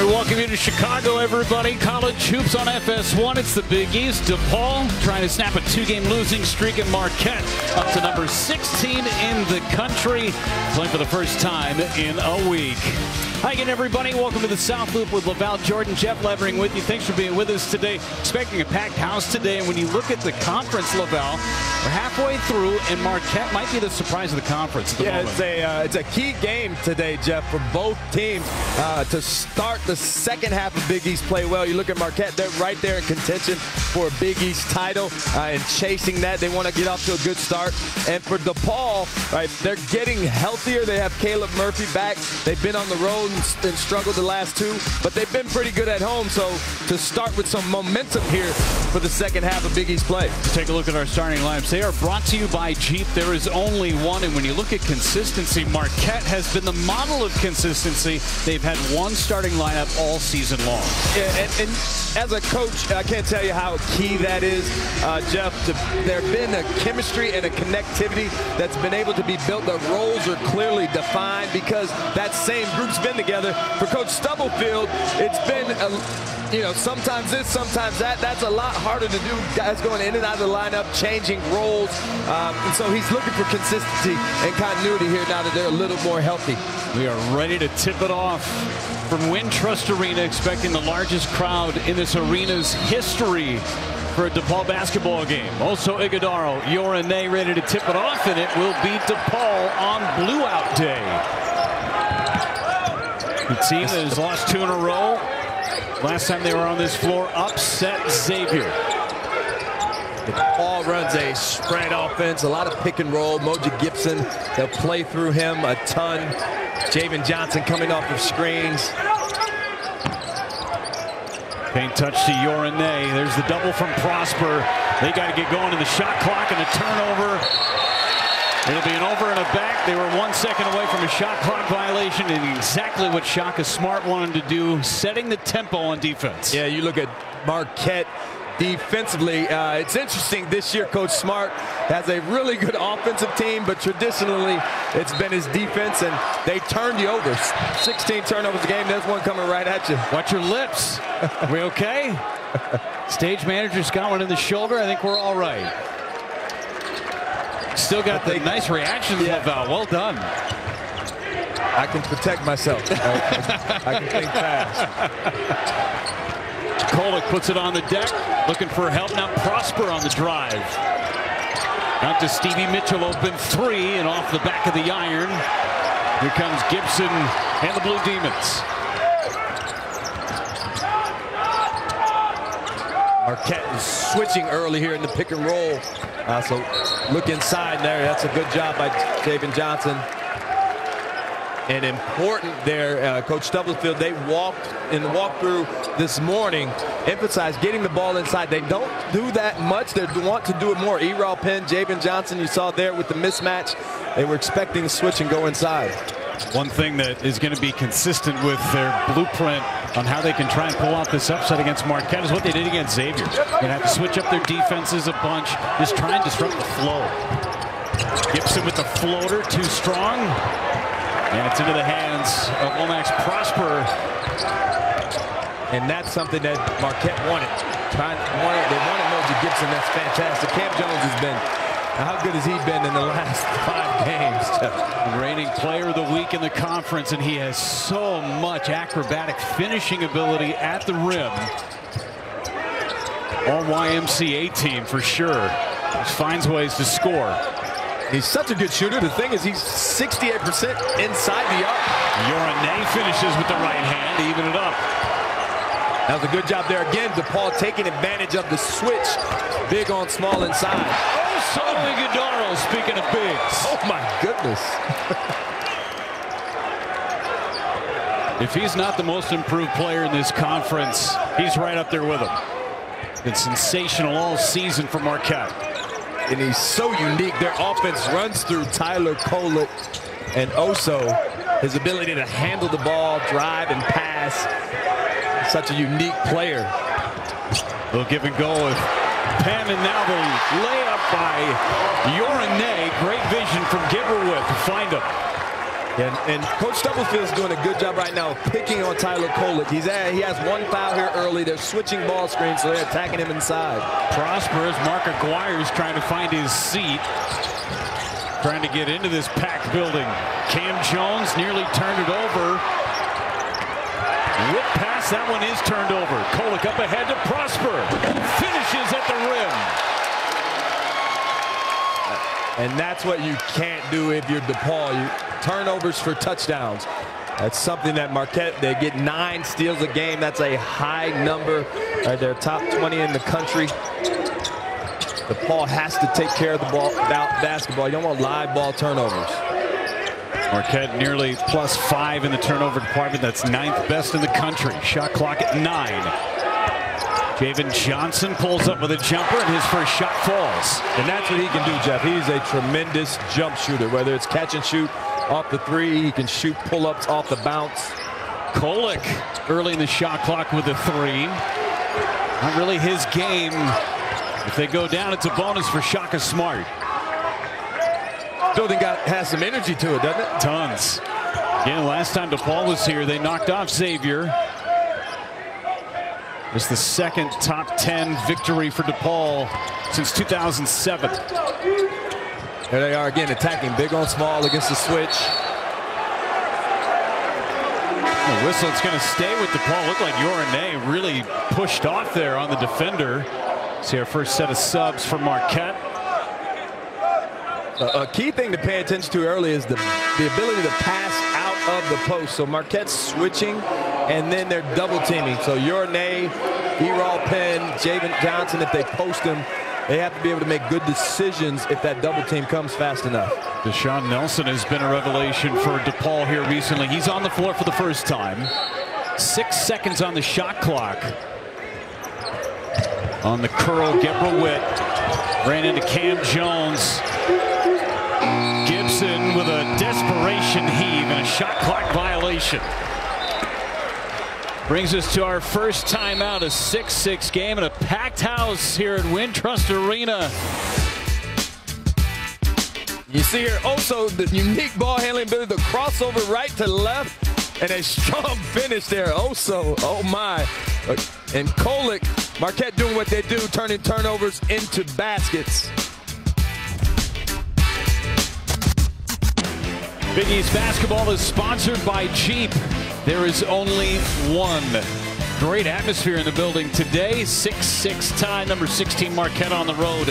We welcome you to Chicago, everybody. College hoops on FS1. It's the Big East. DePaul trying to snap a two-game losing streak at Marquette, up to number 16 in the country, playing for the first time in a week. Hi again, everybody. Welcome to the South Loop with Laval Jordan. Jeff Levering with you. Thanks for being with us today. Expecting a packed house today. And when you look at the conference, Laval, we're halfway through, and Marquette might be the surprise of the conference at the moment. It's a key game today, Jeff, for both teams to start the second half of Big East play well. You look at Marquette, they're right there in contention for a Big East title and chasing that. They want to get off to a good start. And for DePaul, right, they're getting healthier. They have Caleb Murphy back. They've been on the road and struggled the last two, but they've been pretty good at home. So to start with some momentum here for the second half of Big East play. Take a look at our starting lineups. They are brought to you by Jeep. There is only one, and when you look at consistency, Marquette has been the model of consistency. They've had one starting lineup all season long. Yeah, and as a coach, I can't tell you how key that is, Jeff. There have been a chemistry and a connectivity that's been able to be built. The roles are clearly defined because that same group's been together. For Coach Stubblefield, it's been sometimes this, sometimes that. That's a lot harder to do. Guys going in and out of the lineup, changing roles. And so he's looking for consistency and continuity here now that they're a little more healthy. We are ready to tip it off from Wintrust Arena, expecting the largest crowd in this arena's history for a DePaul basketball game. Also Iguodaro, Yorane ready to tip it off, and it will be DePaul on Blue Out Day. The team that has lost 2 in a row. Last time they were on this floor, upset Xavier. DePaul runs a spread offense, a lot of pick and roll. Moji Gibson, they'll play through him a ton. Javen Johnson coming off of screens. Paint touch to Yorane. There's the double from Prosper. They got to get going to the shot clock and a turnover. It'll be an over and a back. They were 1 second away from a shot clock violation, and exactly what Shaka Smart wanted to do, setting the tempo on defense. Yeah, you look at Marquette defensively. It's interesting this year, Coach Smart has a really good offensive team, but traditionally it's been his defense, and they turned you over. 16 turnovers a game. There's one coming right at you. Watch your lips. Are we okay? Stage manager's got one in the shoulder. I think we're all right. Still got the nice reaction, Laval. Well done. I can protect myself. I can think fast. Kolek puts it on the deck, looking for help. Now Prosper on the drive. Out to Stevie Mitchell, open 3, and off the back of the iron. Here comes Gibson and the Blue Demons. Marquette is switching early here in the pick and roll. So look inside there. That's a good job by Javen Johnson. And important there, Coach Stubblefield, they walked in the walkthrough this morning, emphasized getting the ball inside. They don't do that much. They want to do it more. Eral Penn, Javen Johnson, you saw there with the mismatch. They were expecting to switch and go inside. One thing that is going to be consistent with their blueprint on how they can try and pull off this upset against Marquette is what they did against Xavier. You're going to have to switch up their defenses a bunch, just try and disrupt the flow. Gibson with the floater, too strong. And it's into the hands of Lomax Prosper. And that's something that Marquette wanted. They wanted Moji Gibson. That's fantastic. Cam Jones has been, how good has he been in the last 5 games? The reigning player of the week in the conference, and he has so much acrobatic finishing ability at the rim. All YMCA team for sure. He finds ways to score. He's such a good shooter. The thing is, he's 68% inside the arc. Yorane finishes with the right hand to even it up. That was a good job there again. DePaul taking advantage of the switch. Big on small inside. Oh, so Iguodaro, speaking of bigs. Oh, my goodness. If he's not the most improved player in this conference, he's right up there with him. It's sensational all season for Marquette. And he's so unique. Their offense runs through Tyler Kolek and Oso. His ability to handle the ball, drive, and pass. Such a unique player. They'll give and go with Penn, and now the layup by Yorane. Great vision from Giverwith to find him. Yeah, and Coach Stubblefield is doing a good job right now of picking on Tyler Kolek. He has one foul here early. They're switching ball screens, so they're attacking him inside. Prosper as Mark Aguirre's trying to find his seat. Trying to get into this packed building. Cam Jones nearly turned it over. Whip pass, that one is turned over. Kolek up ahead to Prosper. Finishes at the rim. And that's what you can't do if you're DePaul. You turnovers for touchdowns. That's something that Marquette, they get 9 steals a game. That's a high number. They're top 20 in the country. DePaul has to take care of the ball, basketball. You don't want live ball turnovers. Marquette nearly +5 in the turnover department. That's 9th best in the country. Shot clock at 9. Javen Johnson pulls up with a jumper, and his first shot falls. And that's what he can do, Jeff. He's a tremendous jump shooter. Whether it's catch and shoot off the 3, he can shoot pull-ups off the bounce. Kolek early in the shot clock with a 3. Not really his game. If they go down, it's a bonus for Shaka Smart. Building has some energy to it, doesn't it? Tons. Again, last time DePaul was here, they knocked off Xavier. It's the second top 10 victory for DePaul since 2007. There they are again, attacking big on small against the switch. The whistle, it's going to stay with DePaul. Looked like Yorane really pushed off there on the defender. See our first set of subs for Marquette. A key thing to pay attention to early is the ability to pass out of the post. So Marquette's switching, and then they're double teaming. So Yorane, Eral Penn, Javen Johnson, if they post him, they have to be able to make good decisions if that double team comes fast enough. Deshaun Nelson has been a revelation for DePaul here recently. He's on the floor for the first time. 6 seconds on the shot clock. On the curl, Gebra Witt ran into Cam Jones. Gibson with a desperation heave and a shot clock violation. Brings us to our first timeout, a 6-6 game and a packed house here at Wintrust Arena. You see here also the unique ball handling ability, the crossover right to left, and a strong finish there. Also, oh my. And Kolek, Marquette doing what they do, turning turnovers into baskets. Big East basketball is sponsored by Jeep. There is only one. Great atmosphere in the building today. 6-6 tie, number 16 Marquette on the road,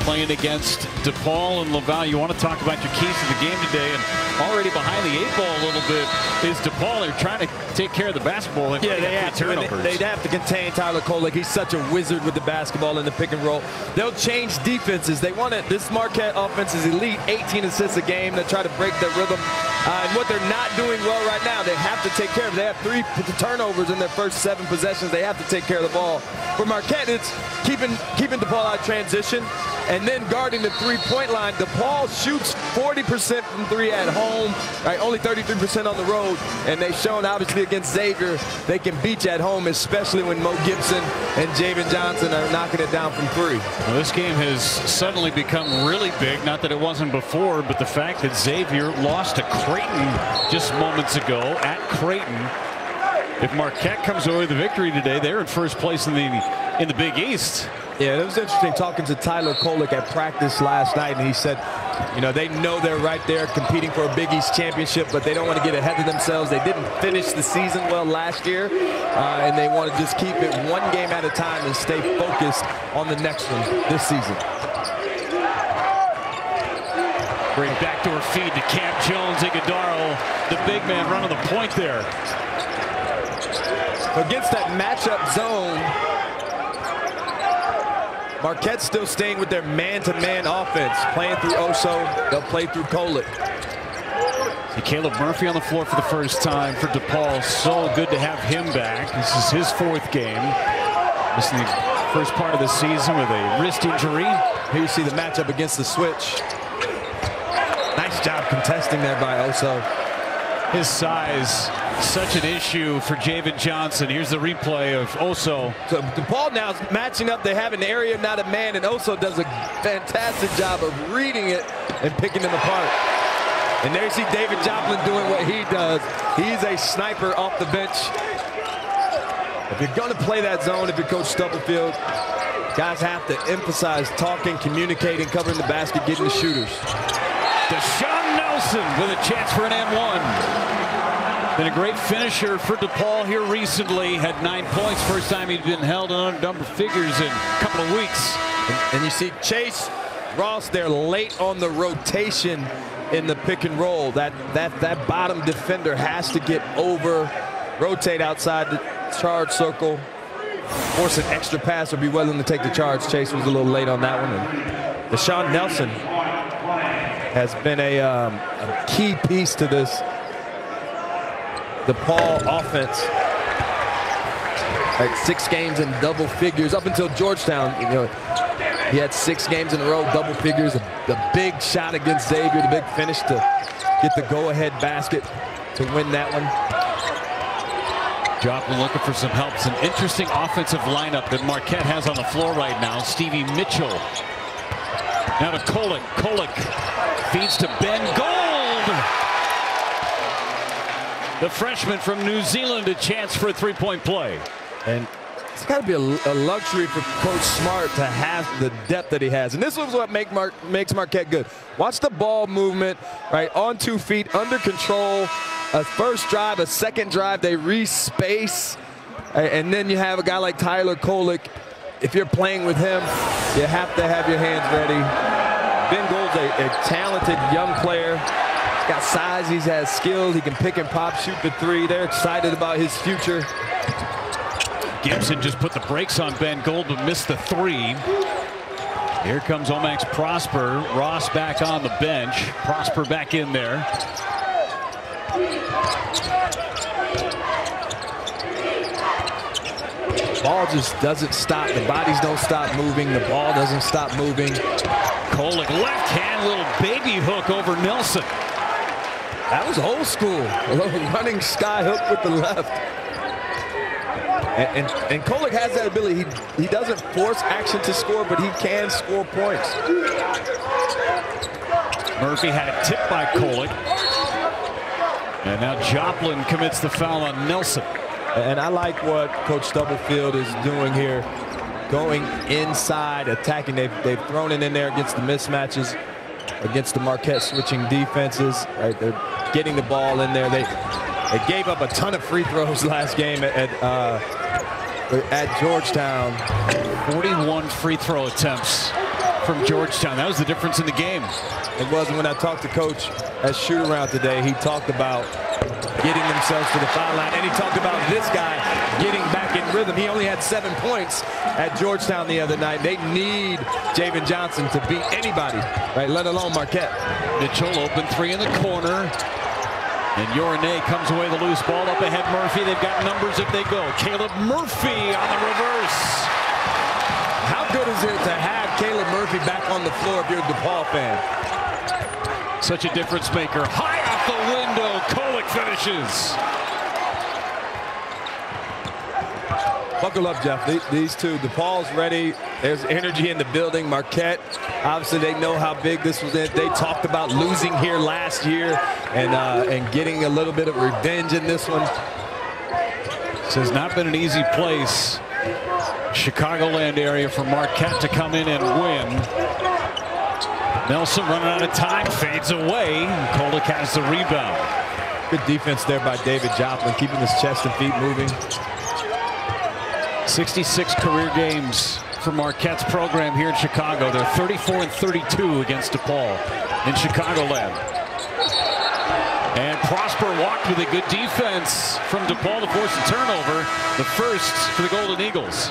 playing against DePaul and Laval. You want to talk about your keys to the game today, and already behind the 8 ball a little bit is DePaul. They're trying to take care of the basketball. Yeah, they have to. They'd have to contain Tyler Kolek. He's such a wizard with the basketball in the pick and roll. They'll change defenses. They want it. This Marquette offense is elite, 18 assists a game. They try to break their rhythm. And what they're not doing well right now, they have to take care of. They have 3 turnovers in their first 7 possessions. They have to take care of the ball. For Marquette, it's keeping DePaul out of transition and then guarding the 3-point line. DePaul shoots 40% from 3 at home, right? Only 33% on the road. And they've shown, obviously, against Xavier, they can beat you at home, especially when Mo Gibson and Javen Johnson are knocking it down from 3. Well, this game has suddenly become really big. Not that it wasn't before, but the fact that Xavier lost to Creighton just moments ago at Creighton. If Marquette comes away with the victory today, they're in first place in the Big East. Yeah, it was interesting talking to Tyler Kolek at practice last night, and he said, you know, they know they're right there competing for a Big East championship, but they don't want to get ahead of themselves. They didn't finish the season well last year, and they want to just keep it one game at a time and stay focused on the next one this season. Great backdoor feed to Cam Jones. Iguodaro, the big man, running the point there. Against that matchup zone, Marquette's still staying with their man-to-man offense, playing through Oso. They'll play through Kolek. See Caleb Murphy on the floor for the first time for DePaul. So good to have him back. This is his 4th game. This is the first part of the season with a wrist injury. Here you see the matchup against the switch. Nice job contesting there by Oso. His size, such an issue for Javen Johnson. Here's the replay of Oso. So DePaul now is matching up. They have an area, not a man, and Oso does a fantastic job of reading it and picking them apart. And there you see David Joplin doing what he does. He's a sniper off the bench. If you're going to play that zone, if you're Coach Stubblefield, guys have to emphasize talking, communicating, covering the basket, getting the shooters. Deshaun Nelson with a chance for an and one. Been a great finisher for DePaul here recently. Had 9 points. First time he'd been held under double figures in a couple of weeks. And you see Chase Ross there late on the rotation in the pick and roll. That bottom defender has to get over, rotate outside the charge circle, force an extra pass or be willing to take the charge. Chase was a little late on that one. And Deshaun Nelson has been a key piece to this DePaul offense. Like 6 games in double figures up until Georgetown. You know, he had 6 games in a row, double figures. The big shot against Xavier, the big finish to get the go-ahead basket to win that one. Joplin looking for some help. It's an interesting offensive lineup that Marquette has on the floor right now. Stevie Mitchell. Now to Kolek. Kolek feeds to Ben Gold. The freshman from New Zealand, a chance for a three-point play. And it's got to be a luxury for Coach Smart to have the depth that he has. And this was what makes Marquette good. Watch the ball movement, right, on 2 feet, under control. A first drive, a second drive, they re-space. And then you have a guy like Tyler Kolek. If you're playing with him, you have to have your hands ready. Ben Gold's a talented young player. He's got size, he has skills, he can pick and pop, shoot the 3. They're excited about his future. Gibson just put the brakes on Ben Gold but missed the 3. Here comes Omax Prosper. Ross back on the bench. Prosper back in there. Ball just doesn't stop. The bodies don't stop moving. The ball doesn't stop moving. Kolek left hand, little baby hook over Nelson. That was old school. A little running sky hook with the left. And Kolek has that ability. He doesn't force action to score, but he can score points. Murphy had a tip by Kolek. And now Joplin commits the foul on Nelson. And I like what Coach Stubblefield is doing here. Going inside, attacking. They've thrown it in there against the mismatches, against the Marquette switching defenses. Right, they're getting the ball in there. They gave up a ton of free throws last game at Georgetown. 41 free throw attempts from Georgetown. That was the difference in the game. It wasn't. When I talked to Coach at shoot-around today, he talked about getting themselves to the foul line, and he talked about this guy getting back in rhythm. He only had 7 points at Georgetown the other night. They need Javen Johnson to beat anybody, right, let alone Marquette. Mitchell open 3 in the corner. And Yorine comes away the loose ball up ahead. Murphy, they've got numbers if they go. Caleb Murphy on the reverse. How good is it to have Caleb Murphy back on the floor if you're a DePaul fan? Such a difference maker. High off the window. Kolek finishes. Buckle up, Jeff. These two, DePaul's ready. There's energy in the building. Marquette, obviously they know how big this was. They talked about losing here last year and getting a little bit of revenge in this one. This has not been an easy place, Chicagoland area, for Marquette to come in and win. Nelson running out of time, fades away. Kolek has the rebound. Good defense there by David Joplin, keeping his chest and feet moving. 66 career games for Marquette's program here in Chicago. They're 34-32 against DePaul in Chicagoland. And Prosper walked with a good defense from DePaul to force a turnover, the first for the Golden Eagles.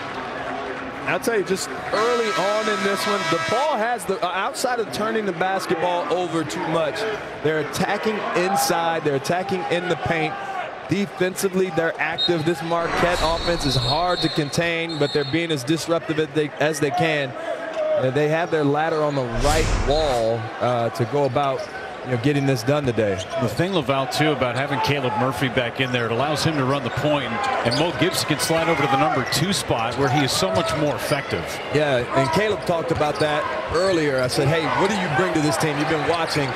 I'll tell you, just early on in this one, DePaul has the outside of turning the basketball over too much. They're attacking inside. They're attacking in the paint. Defensively, they're active. This Marquette offense is hard to contain, but they're being as disruptive as they can. They have their ladder on the right wall to go about getting this done today. The thing, Laval, too, about having Caleb Murphy back in there, it allows him to run the point, and Mo Gibson can slide over to the number 2 spot where he is so much more effective. Yeah, and Caleb talked about that earlier. I said, hey, what do you bring to this team? You've been watching.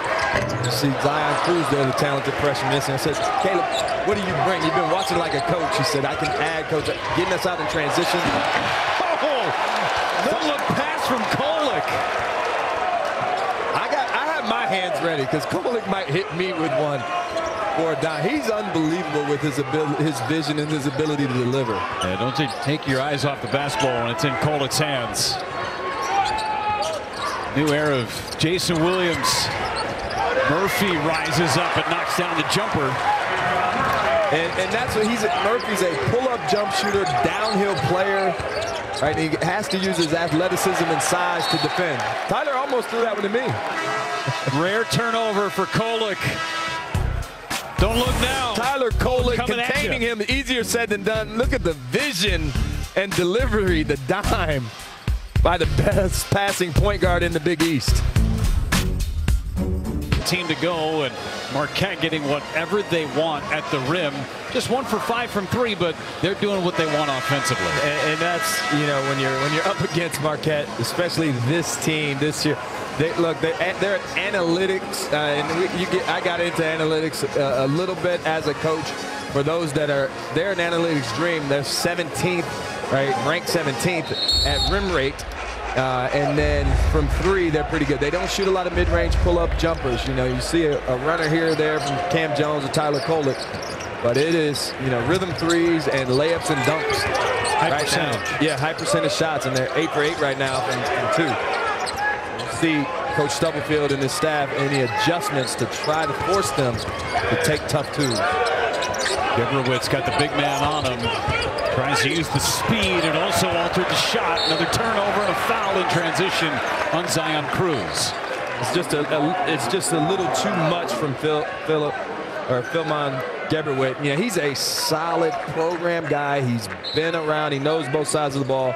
You see Zion Cruz there, the talented freshman. And I said, Caleb, what do you bring? You've been watching like a coach. He said, I can add, coach, getting us out in transition. Oh, one look pass from Kolek. I have my hands ready because Kolek might hit me with one for a dime. He's unbelievable with his ability, his vision, and his ability to deliver. Yeah, don't take your eyes off the basketball when it's in Kolek's hands. New era of Jason Williams. Murphy rises up and knocks down the jumper. And that's what Murphy's a pull-up jump shooter, downhill player. Right, he has to use his athleticism and size to defend. Tyler almost threw that one to me. Rare turnover for Kolek. Don't look now. Tyler Kolek containing him, easier said than done. Look at the vision and delivery, the dime by the best passing point guard in the Big East. Team to go, and Marquette getting whatever they want at the rim. Just 1 for 5 from 3, but they're doing what they want offensively. And that's, you know, when you're up against Marquette, especially this team this year. They're at analytics, I got into analytics a little bit as a coach. For those that they're an analytics dream. They're 17th, right, ranked 17th at rim rate. And then from 3, they're pretty good. They don't shoot a lot of mid-range pull-up jumpers. You know, you see a runner here or there from Cam Jones or Tyler Kolek, but it is, you know, rhythm threes and layups and dunks. High percentage. Yeah, high percentage shots, and they're 8 for 8 right now from 2. You see Coach Stubblefield and his staff any adjustments to try to force them to take tough twos. Gebrowitz got the big man on him. Tries to use the speed and also altered the shot. Another turnover and a foul in transition on Zion Cruz. It's just a little too much from Philmon Gebrowitz. You know, he's a solid program guy. He's been around. He knows both sides of the ball.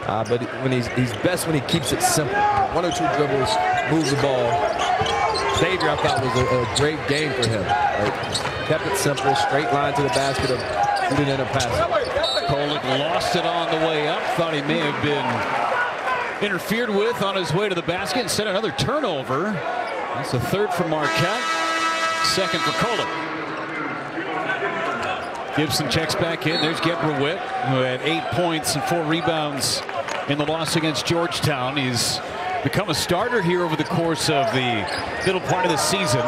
But when he's best when he keeps it simple. 1 or 2 dribbles, moves the ball. Xavier, I thought, was a great game for him. Right? Kept it simple, straight line to the basket, shoot it in a pass. Kolek lost it on the way up. Thought he may have been interfered with on his way to the basket. Instead, another turnover. That's the 3rd for Marquette. 2nd for Kolek. Gibson checks back in. There's Gebrowitz, who had 8 points and 4 rebounds in the loss against Georgetown. He's become a starter here over the course of the middle part of the season.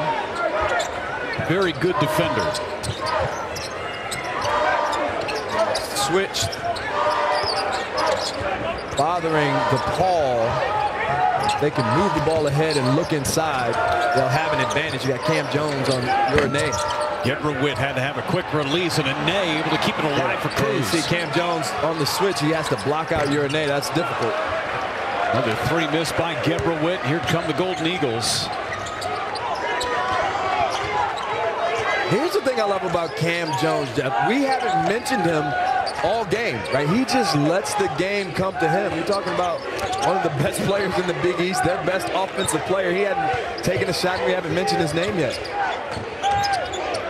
Very good defender. Switch bothering DePaul. They can move the ball ahead and look inside. They'll have an advantage. You got Cam Jones on your name. Gebrowitz had to have a quick release, and Ane able to keep it alive for Cruz. See Cam Jones on the switch. He has to block out Ane. That's difficult. Another 3 missed by Gebrowitz. Here come the Golden Eagles. Here's the thing I love about Cam Jones, Jeff. We haven't mentioned him all game, right? He just lets the game come to him. You're talking about one of the best players in the Big East, their best offensive player. He hadn't taken a shot, and we haven't mentioned his name yet.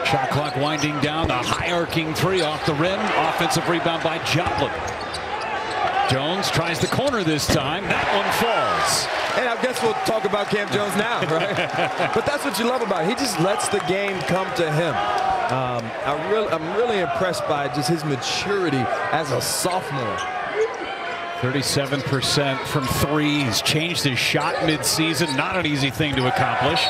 Shot clock winding down. The high arcing 3 off the rim. Offensive rebound by Joplin. Jones tries the corner this time. That one falls. And I guess we'll talk about Cam Jones now, right? But that's what you love about it. He just lets the game come to him. I'm really impressed by just his maturity as a sophomore. 37% from 3. He's changed his shot mid-season. Not an easy thing to accomplish.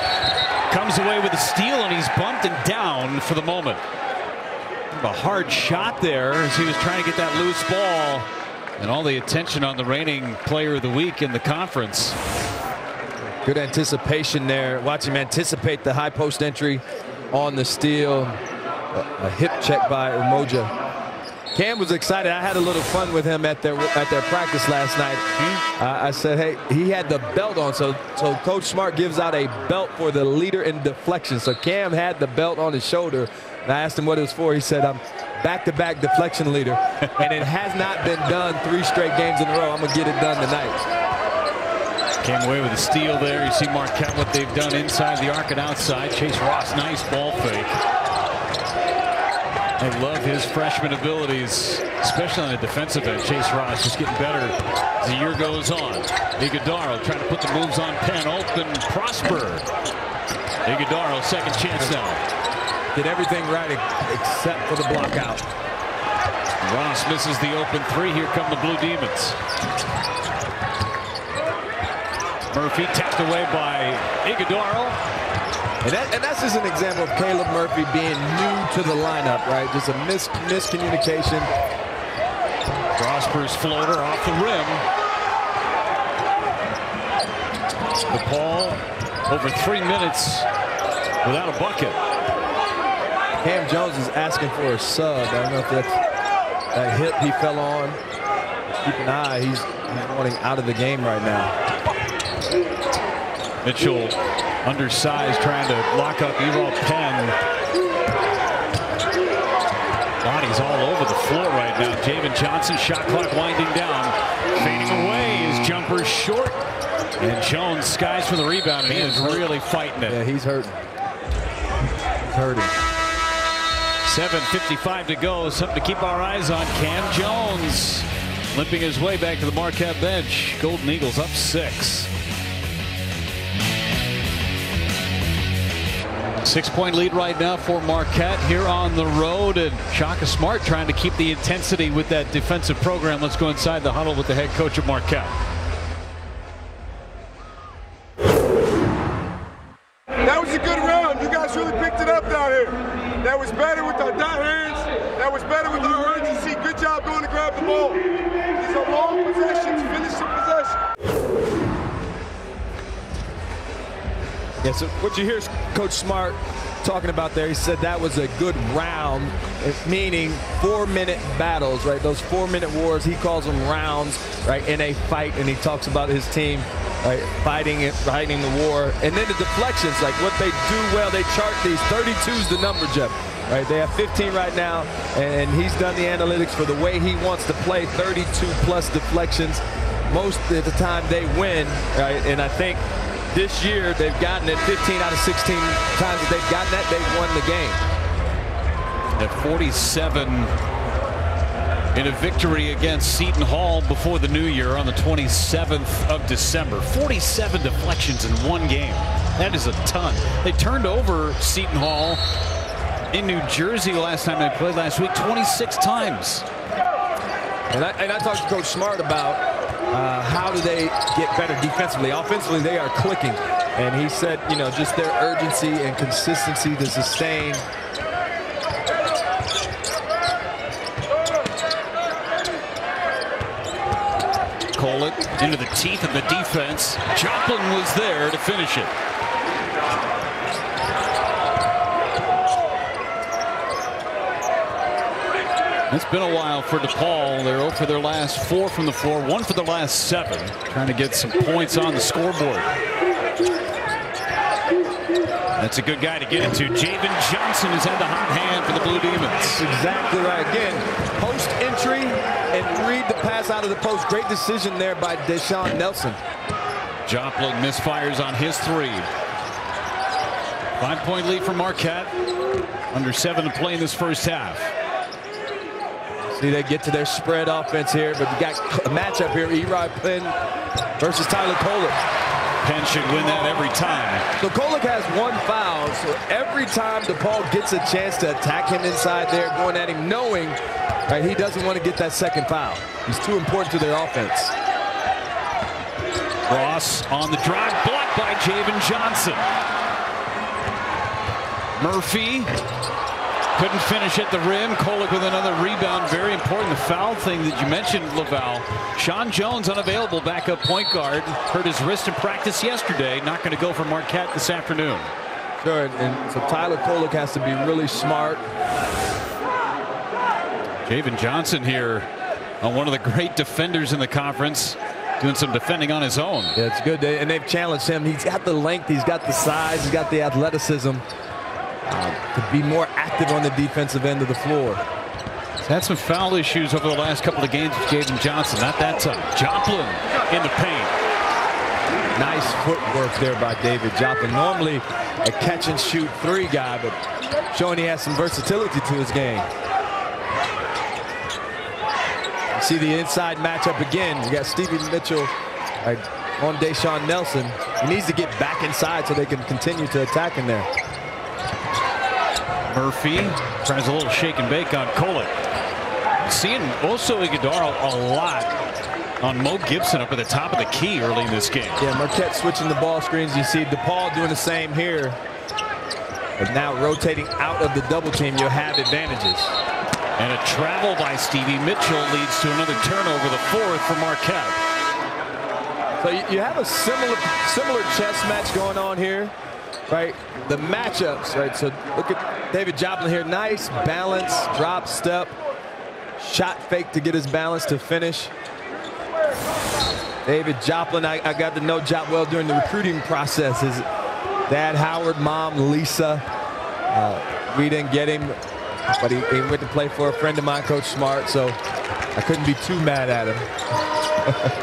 Comes away with a steal, and he's bumped and down for the moment. A hard shot there as he was trying to get that loose ball. And all the attention on the reigning player of the week in the conference. Good anticipation there. Watch him anticipate the high post entry on the steal. A hip check by Umoja. Cam was excited. I had a little fun with him at their practice last night. I said, hey, he had the belt on. So Coach Smart gives out a belt for the leader in deflection. So Cam had the belt on his shoulder. And I asked him what it was for. He said, I'm back-to-back deflection leader. And it has not been done 3 straight games in a row. I'm going to get it done tonight. Came away with a steal there. You see Marquette, what they've done inside the arc and outside. Chase Ross, nice ball fake. I love his freshman abilities, especially on the defensive end. Chase Ross just getting better as the year goes on. Iguodaro trying to put the moves on Penn. Open, Prosper. Iguodaro, second chance now. Did everything right except for the block out. Ross misses the open three. Here come the Blue Demons. Murphy tapped away by Iguodaro. And that's just an example of Caleb Murphy being new to the lineup, right? Just a miscommunication. Prosper's floater off the rim. DePaul over 3 minutes without a bucket. Cam Jones is asking for a sub. I don't know if that's that hip he fell on. Keep an eye. He's wanting out of the game right now. Mitchell, undersized, trying to lock up Errol Penn. Bodies all over the floor right now. Javen Johnson, shot clock winding down. Fading away, his jumper short. And Jones skies for the rebound, and he is really fighting it. Yeah, he's hurting. He's hurting. 7:55 to go. Something to keep our eyes on. Cam Jones limping his way back to the Marquette bench. Golden Eagles up 6. 6-point lead right now for Marquette here on the road, and Shaka Smart trying to keep the intensity with that defensive program. Let's go inside the huddle with the head coach of Marquette. That was a good round. You guys really picked it up down here. That was better with our dot hands. That was better with our urgency. Good job going to grab the ball. These are long possessions. Finish the possession. Yeah, so what you hear is Coach Smart talking about there, he said that was a good round, meaning 4-minute battles, right? Those 4-minute wars, he calls them rounds, right, in a fight, and he talks about his team, right, fighting the war. And then the deflections, like what they do well, they chart these. 32 is the number, Jeff, right? They have 15 right now, and he's done the analytics for the way he wants to play. 32+ deflections. Most of the time they win, right? And I think this year, they've gotten it 15 out of 16 times that they've gotten that, they've won the game. At 47 in a victory against Seton Hall before the new year on the 27th of December. 47 deflections in one game. That is a ton. They turned over Seton Hall in New Jersey last time they played last week 26 times. And I talked to Coach Smart about how do they get better defensively. Offensively, they are clicking. And he said, you know, just their urgency and consistency to sustain. Kolek into the teeth of the defense. Joplin was there to finish it. It's been a while for DePaul. They're 0 for their last 4 from the floor, 1 for the last 7. Trying to get some points on the scoreboard. That's a good guy to get into. Javen Johnson has had the hot hand for the Blue Demons. That's exactly right. Again, post entry and read the pass out of the post. Great decision there by Deshaun Nelson. Joplin misfires on his 3. 5-point lead for Marquette. Under 7 to play in this first half. See, they get to their spread offense here, but you got a matchup here. Erod Penn versus Tyler Kolek. Penn should win that every time. So Kolek has 1 foul, so every time DePaul gets a chance to attack him inside there, going at him, knowing right, he doesn't want to get that second foul. He's too important to their offense. Ross on the drive, blocked by Javen Johnson. Murphy couldn't finish at the rim. Kolek with another rebound. Very important. The foul thing that you mentioned, Laval. Sean Jones unavailable, backup point guard. Hurt his wrist in practice yesterday. Not going to go for Marquette this afternoon. Sure, and so Tyler Kolek has to be really smart. Javen Johnson here, one of the great defenders in the conference, doing some defending on his own. Yeah, it's good. And they've challenged him. He's got the length. He's got the size. He's got the athleticism. To be more active on the defensive end of the floor. He's had some foul issues over the last couple of games with Javen Johnson. Not that time. Joplin in the paint. Nice footwork there by David Joplin. Normally a catch and shoot 3 guy, but showing he has some versatility to his game. You see the inside matchup again. You got Stevie Mitchell on Deshaun Nelson. He needs to get back inside so they can continue to attack in there. Murphy tries a little shake and bake on Kolek. Seeing also Iguodala a lot on Mo Gibson up at the top of the key early in this game. Yeah, Marquette switching the ball screens. You see DePaul doing the same here. But now rotating out of the double team, you'll have advantages. And a travel by Stevie Mitchell leads to another turnover, the fourth for Marquette. So you have a similar chess match going on here, right? The matchups, right? So look at David Joplin here. Nice balance, drop step, shot fake to get his balance to finish. David Joplin, I got to know Jop well during the recruiting process. His dad Howard, mom Lisa. We didn't get him, but he went to play for a friend of mine, Coach Smart, so I couldn't be too mad at him.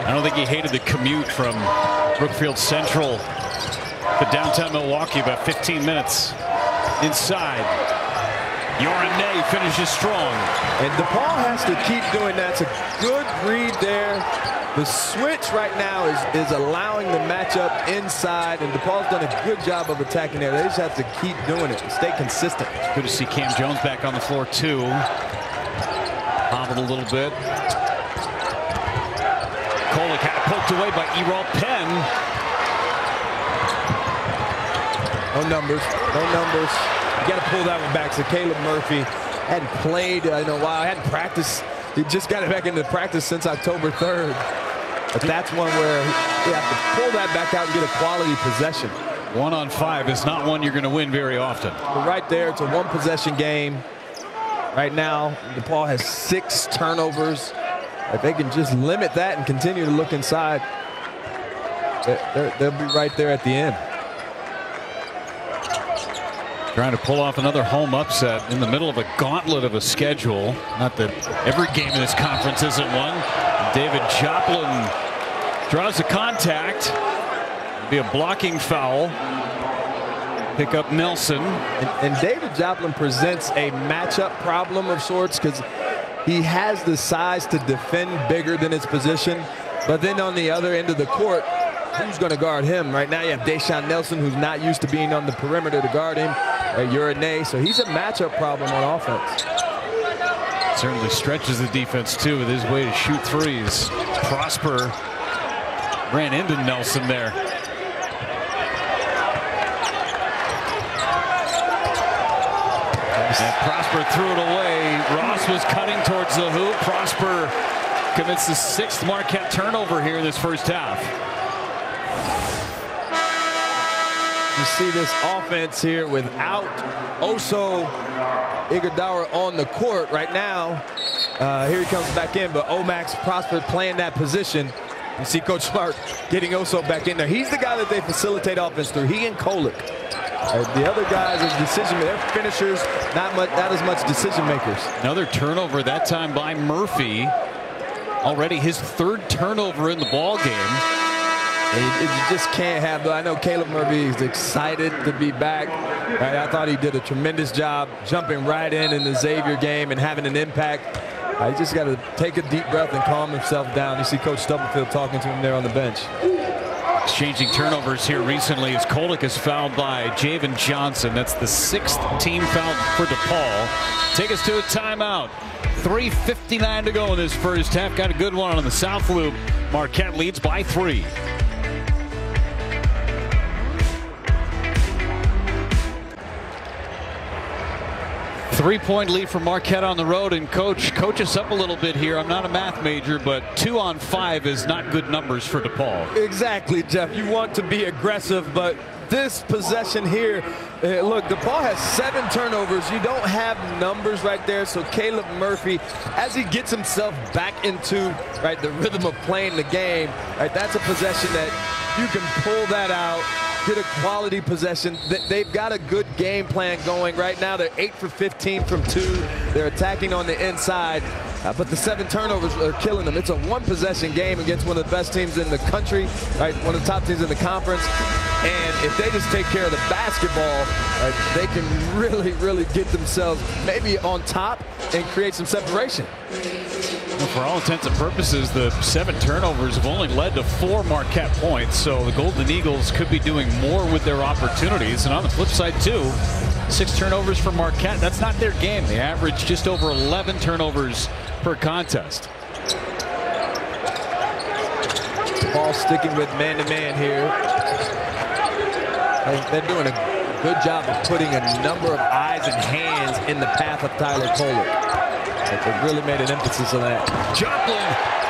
I don't think he hated the commute from Brookfield Central to downtown Milwaukee, about 15 minutes inside. Yorane finishes strong. And DePaul has to keep doing that. It's a good read there. The switch right now is allowing the matchup inside, and DePaul's done a good job of attacking there. They just have to keep doing it and stay consistent. Good to see Cam Jones back on the floor, too. Hobbled a little bit. Kolek had it poked away by Errol Penn. No numbers. No numbers. You got to pull that one back. So Caleb Murphy hadn't played in a while. Hadn't practiced. He just got back into practice since October 3rd. But that's one where you have to pull that back out and get a quality possession. 1-on-5 is not one you're going to win very often. But right there, it's a one-possession game. Right now, DePaul has 6 turnovers. If they can just limit that and continue to look inside, they'll be right there at the end. Trying to pull off another home upset in the middle of a gauntlet of a schedule. Not that every game in this conference isn't one. David Joplin draws the contact. It'll be a blocking foul. Pick up Nelson. And David Joplin presents a matchup problem of sorts because he has the size to defend bigger than his position. But then on the other end of the court, who's going to guard him? Right now you have Deshaun Nelson, who's not used to being on the perimeter to guard him. Yorane, so he's a matchup problem on offense. Certainly stretches the defense too with his way to shoot threes. Prosper ran into Nelson there. And Prosper threw it away. Ross was cutting towards the hoop. Prosper commits the 6th Marquette turnover here in this first half. You see this offense here without Oso Iguodala on the court right now. Here he comes back in, but Omax Prosper playing that position. You see Coach Smart getting Oso back in there. He's the guy that they facilitate offense through. He and Kolek. The other guys are they're finishers, not as much decision makers. Another turnover that time by Murphy. Already his 3rd turnover in the ball game. You just can't have, I know Caleb Murphy is excited to be back. Right, I thought he did a tremendous job jumping right in the Xavier game and having an impact. He just got to take a deep breath and calm himself down. You see Coach Stubblefield talking to him there on the bench. Exchanging turnovers here recently as Kolek is fouled by Javen Johnson. That's the 6th team foul for DePaul. Take us to a timeout. 3:59 to go in this first half. Got a good one on the South Loop. Marquette leads by 3. Three-point lead for Marquette on the road, and coach us up a little bit here. I'm not a math major, but 2-on-5 is not good numbers for DePaul. Exactly, Jeff. You want to be aggressive, but this possession here, look, DePaul has 7 turnovers. You don't have numbers right there, so Caleb Murphy, as he gets himself back into the rhythm of playing the game, that's a possession that you can pull that out. Get a quality possession. They've got a good game plan going right now. They're 8 for 15 from 2. They're attacking on the inside, but the 7 turnovers are killing them. It's a 1-possession game against one of the best teams in the country, one of the top teams in the conference. And if they just take care of the basketball, they can really get themselves maybe on top and create some separation. Well, for all intents and purposes, the 7 turnovers have only led to 4 Marquette points. So the Golden Eagles could be doing more with their opportunities. And on the flip side, too, 6 turnovers for Marquette. That's not their game. They average just over 11 turnovers per contest. Ball sticking with man-to-man here. They're doing a good job of putting a number of eyes and hands in the path of Tyler Kolek. They really made an emphasis on that. Joplin,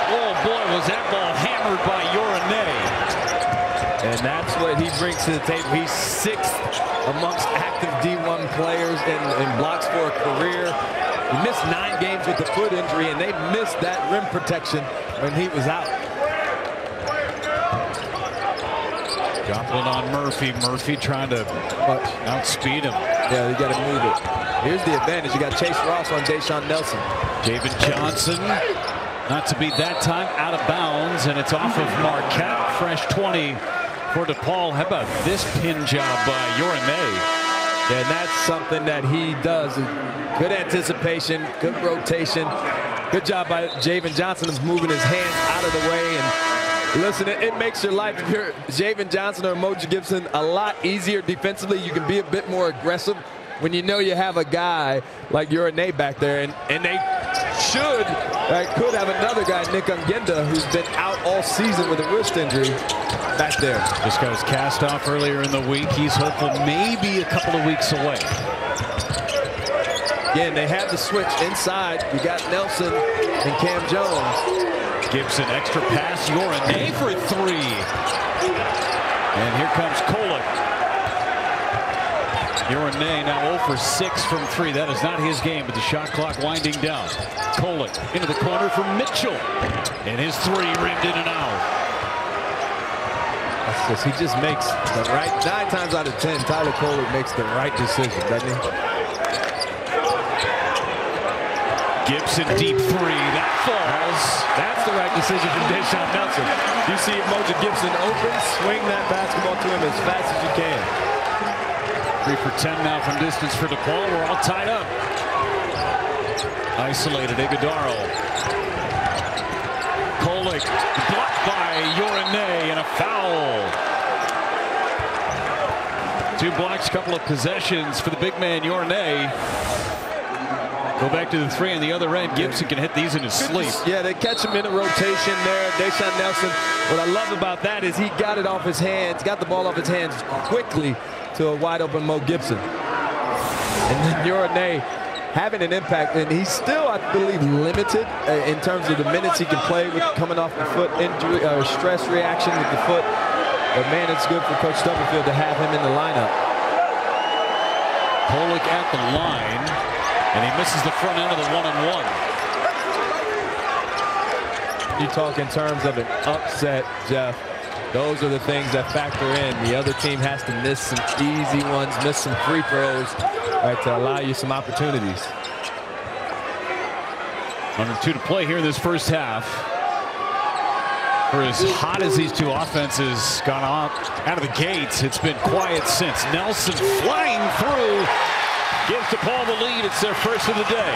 oh boy, was that ball hammered by Uriné. And that's what he brings to the table. He's 6th amongst active D1 players in blocks for a career. He missed 9 games with the foot injury, and they missed that rim protection when he was out. Joplin on Murphy. Murphy trying to outspeed him. Yeah, you got to move it. Here's the advantage. You got Chase Ross on Deshaun Nelson. David Johnson, not to be that time, out of bounds, and it's off of Marquette. Fresh 20 for DePaul. How about this pin job by Uriné? And that's something that he does. Good anticipation, good rotation. Good job by Javen Johnson of moving his hands out of the way. And listen, it makes your life, if you're Javen Johnson or Moji Gibson, a lot easier defensively. You can be a bit more aggressive when you know you have a guy like Uriné back there. And they could have another guy, Nick Ungenda, who's been out all season with a wrist injury back there. This guy was cast off earlier in the week. He's hopeful maybe a couple of weeks away. Again, they have the switch inside. You got Nelson and Cam Jones. Gibson, extra pass, Uriné for 3. And here comes Kolek. Uriné now 0 for 6 from 3. That is not his game, but the shot clock winding down. Kolek into the corner for Mitchell. And his 3 rimmed in and out. That's just, he just makes the right, 9 times out of 10, Tyler Kolek makes the right decision, doesn't he? Gibson deep 3, that falls. That's the right decision from Deshaun Nelson. You see Moji Gibson open, swing that basketball to him as fast as you can. 3 for 10 now from distance for DePaul. We're all tied up. Isolated, Iguodaro. Kolek blocked by Uriné and a foul. 2 blocks, couple of possessions for the big man Uriné. Go back to the 3 on the other end. Gibson can hit these in his sleep. Yeah, they catch him in a rotation there. Deshaun Nelson, what I love about that is he got it off his hands, got the ball off his hands quickly to a wide open Mo Gibson. And then Uriné having an impact, and he's still, I believe, limited in terms of the minutes he can play with coming off the foot injury, stress reaction with the foot. But man, it's good for Coach Stubblefield to have him in the lineup. Kolek at the line. And he misses the front end of the 1-on-1. You talk in terms of an upset, Jeff. Those are the things that factor in. The other team has to miss some easy ones, miss some free throws, right, to allow you some opportunities. Under 2 to play here in this first half. For as hot as these 2 offenses gone out of the gates, it's been quiet since. Nelson flying through. Gives DePaul the lead. It's their first of the day.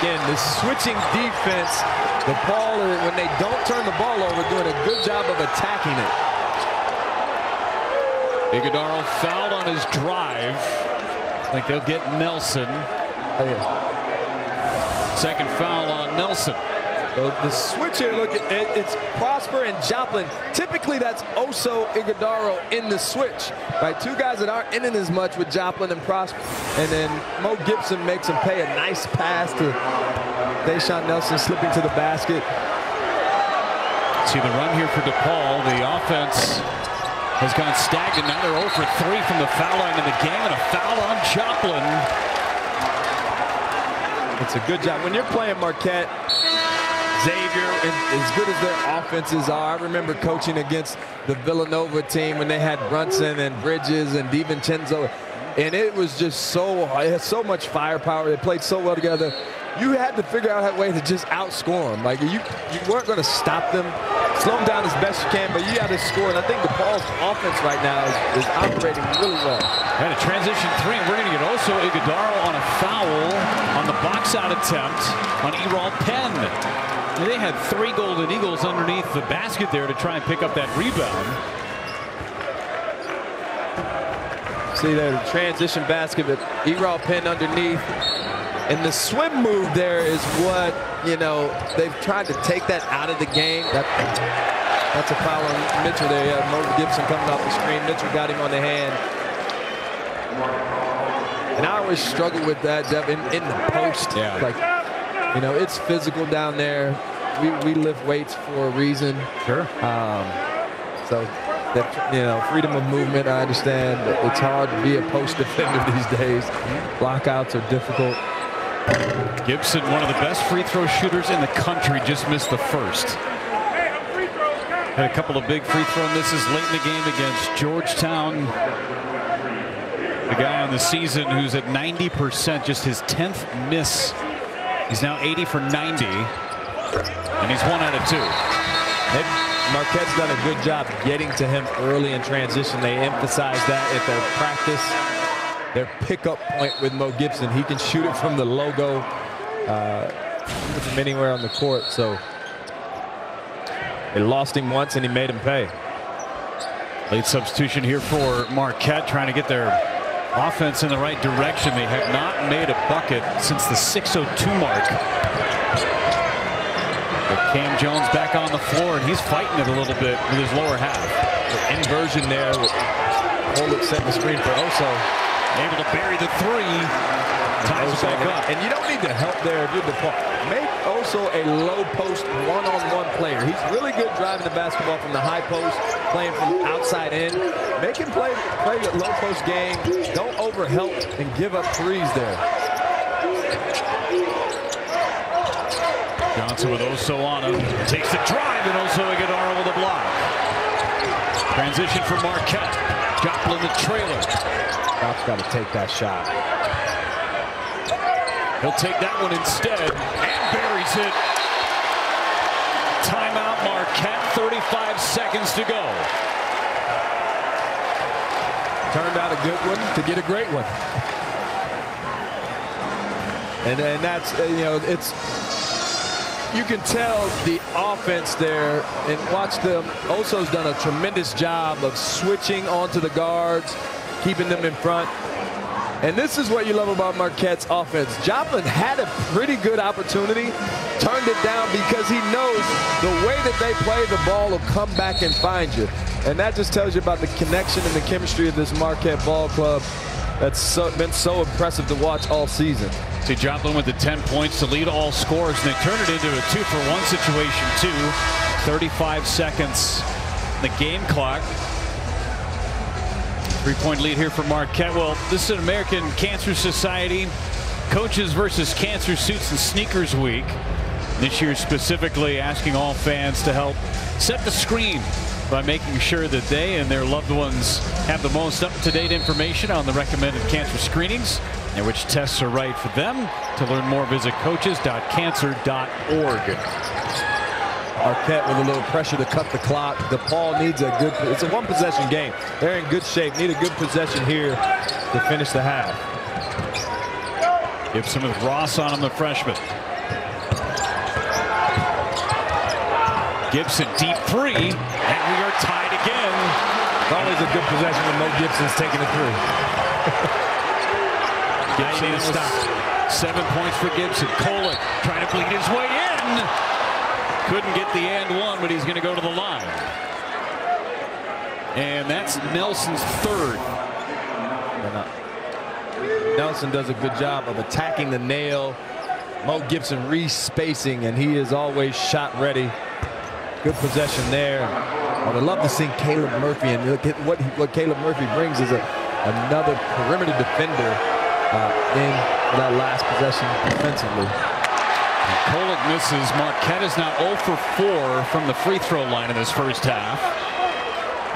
Again, the switching defense, DePaul, when they don't turn the ball over, doing a good job of attacking it. Iguodaro fouled on his drive. I think they'll get Nelson. Oh, yeah. Second foul on Nelson. So the switch here, look, it's Prosper and Joplin. Typically, that's Oso Iguodaro in the switch, right? 2 guys that aren't in it as much with Joplin and Prosper. And then Mo Gibson makes him pay a nice pass to Deshaun Nelson slipping to the basket. See the run here for DePaul. The offense has gone stagnant. Now they're 0 for 3 from the foul line in the game, and a foul on Joplin. It's a good job. When you're playing Marquette, Xavier, as good as their offenses are, I remember coaching against the Villanova team when they had Brunson and Bridges and DiVincenzo, and it was just so much firepower. They played so well together. you had to figure out a way to just outscore them. Like, you weren't going to stop them, slow them down as best you can, but you got to score. And I think DePaul's offense right now is operating really well. And a transition three, and we're going to get also Iguodaro on a foul on the box-out attempt on Eral Penn. They had 3 Golden Eagles underneath the basket there to try and pick up that rebound. See there, the transition basket, but Eral Penn underneath. And the swim move there is what, you know, they've tried to take that out of the game. That's a foul on Mitchell there. Yeah, Mo Gibson coming off the screen. Mitchell got him on the hand. And I always struggle with that, Jeff, in the post. Yeah. Like, you know, it's physical down there. We lift weights for a reason. Sure. So, that, you know, freedom of movement, I understand. It's hard to be a post defender these days. Lockouts are difficult. Gibson, one of the best free throw shooters in the country, just missed the first. Had a couple of big free throw misses late in the game against Georgetown. The guy on the season who's at 90%, just his 10th miss. He's now 80 for 90, and he's 1 out of 2. Marquette's done a good job getting to him early in transition. They emphasize that at their practice. Their pickup point with Mo Gibson. He can shoot it from the logo, from anywhere on the court. So they lost him once and he made him pay. Late substitution here for Marquette, trying to get their offense in the right direction. They have not made a bucket since the 6:02 mark. But Cam Jones back on the floor, and he's fighting it a little bit with his lower half. The inversion there. Hold set the screen for Oso. Able to bury the 3. Ties it back up. And you don't need the help there if you're DePaul. Make Oso a low post one-on-one player. He's really good driving the basketball from the high post, playing from outside in. Make him play the low post game. Don't overhelp and give up threes there. Johnson with Oso on him. Takes the drive, and Oso Iguodaro with a block. Transition for Marquette. Joplin the trailer. Jopl's got to take that shot. He'll take that one instead and buries it. Timeout Marquette, 35 seconds to go. Turned out a good one to get a great one. And that's, you know, it's, you can tell the offense there, and watch them. Oso's done a tremendous job of switching onto the guards, keeping them in front. And this is what you love about Marquette's offense. Joplin had a pretty good opportunity, turned it down because he knows the way that they play the ball will come back and find you. And that just tells you about the connection and the chemistry of this Marquette ball club. That's been so impressive to watch all season. See Joplin with the 10 points to lead all scorers, and they turn it into a 2-for-1 situation too. 35 seconds the game clock. 3-point lead here for Marquette. Well, this is an American Cancer Society Coaches versus Cancer Suits and Sneakers Week. This year specifically asking all fans to help set the screen by making sure that they and their loved ones have the most up-to-date information on the recommended cancer screenings and which tests are right for them. To learn more, visit coaches.cancer.org. Marquette with a little pressure to cut the clock. DePaul needs a good, it's a one-possession game. They're in good shape, need a good possession here to finish the half. Gibson with Ross on him, the freshman. Gibson deep 3, and we are tied again. Always a good possession when Mo Gibson's taking a 3. Gibson is stopped. 7 points for Gibson. Kolek trying to bleed his way in. Couldn't get the and one, but he's going to go to the line. And that's Nelson's 3rd. Nelson does a good job of attacking the nail. Mo Gibson re-spacing, and he is always shot ready. Good possession there. I would love to see Caleb Murphy, and look at what Caleb Murphy brings is another perimeter defender in that last possession defensively. Kolek misses. Marquette is now 0 for 4 from the free throw line in this first half.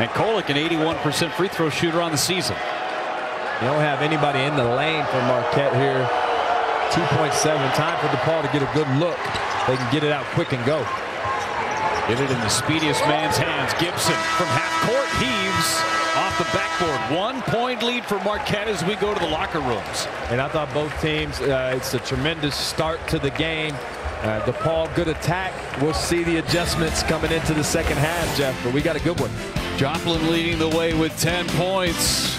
And Kolek, an 81% free throw shooter on the season. You don't have anybody in the lane for Marquette here 2.7. Time for DePaul to get a good look. They can get it out quick and go. Get it in the speediest man's hands. Gibson from half court heaves off the backboard. 1 point lead for Marquette as we go to the locker rooms. And I thought both teams, it's a tremendous start to the game. DePaul, good attack. We'll see the adjustments coming into the second half, Jeff, but we got a good one. Joplin leading the way with 10 points.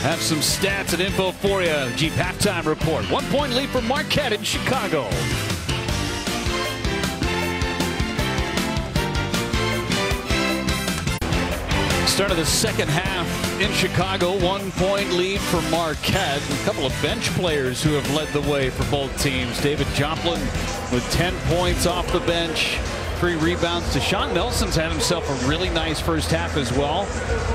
Have some stats and info for you. Jeep halftime report. 1 point lead for Marquette in Chicago. Start of the second half in Chicago. 1 point lead for Marquette. A couple of bench players who have led the way for both teams. David Joplin with 10 points off the bench. 3 rebounds. Deshaun Nelson's had himself a really nice first half as well.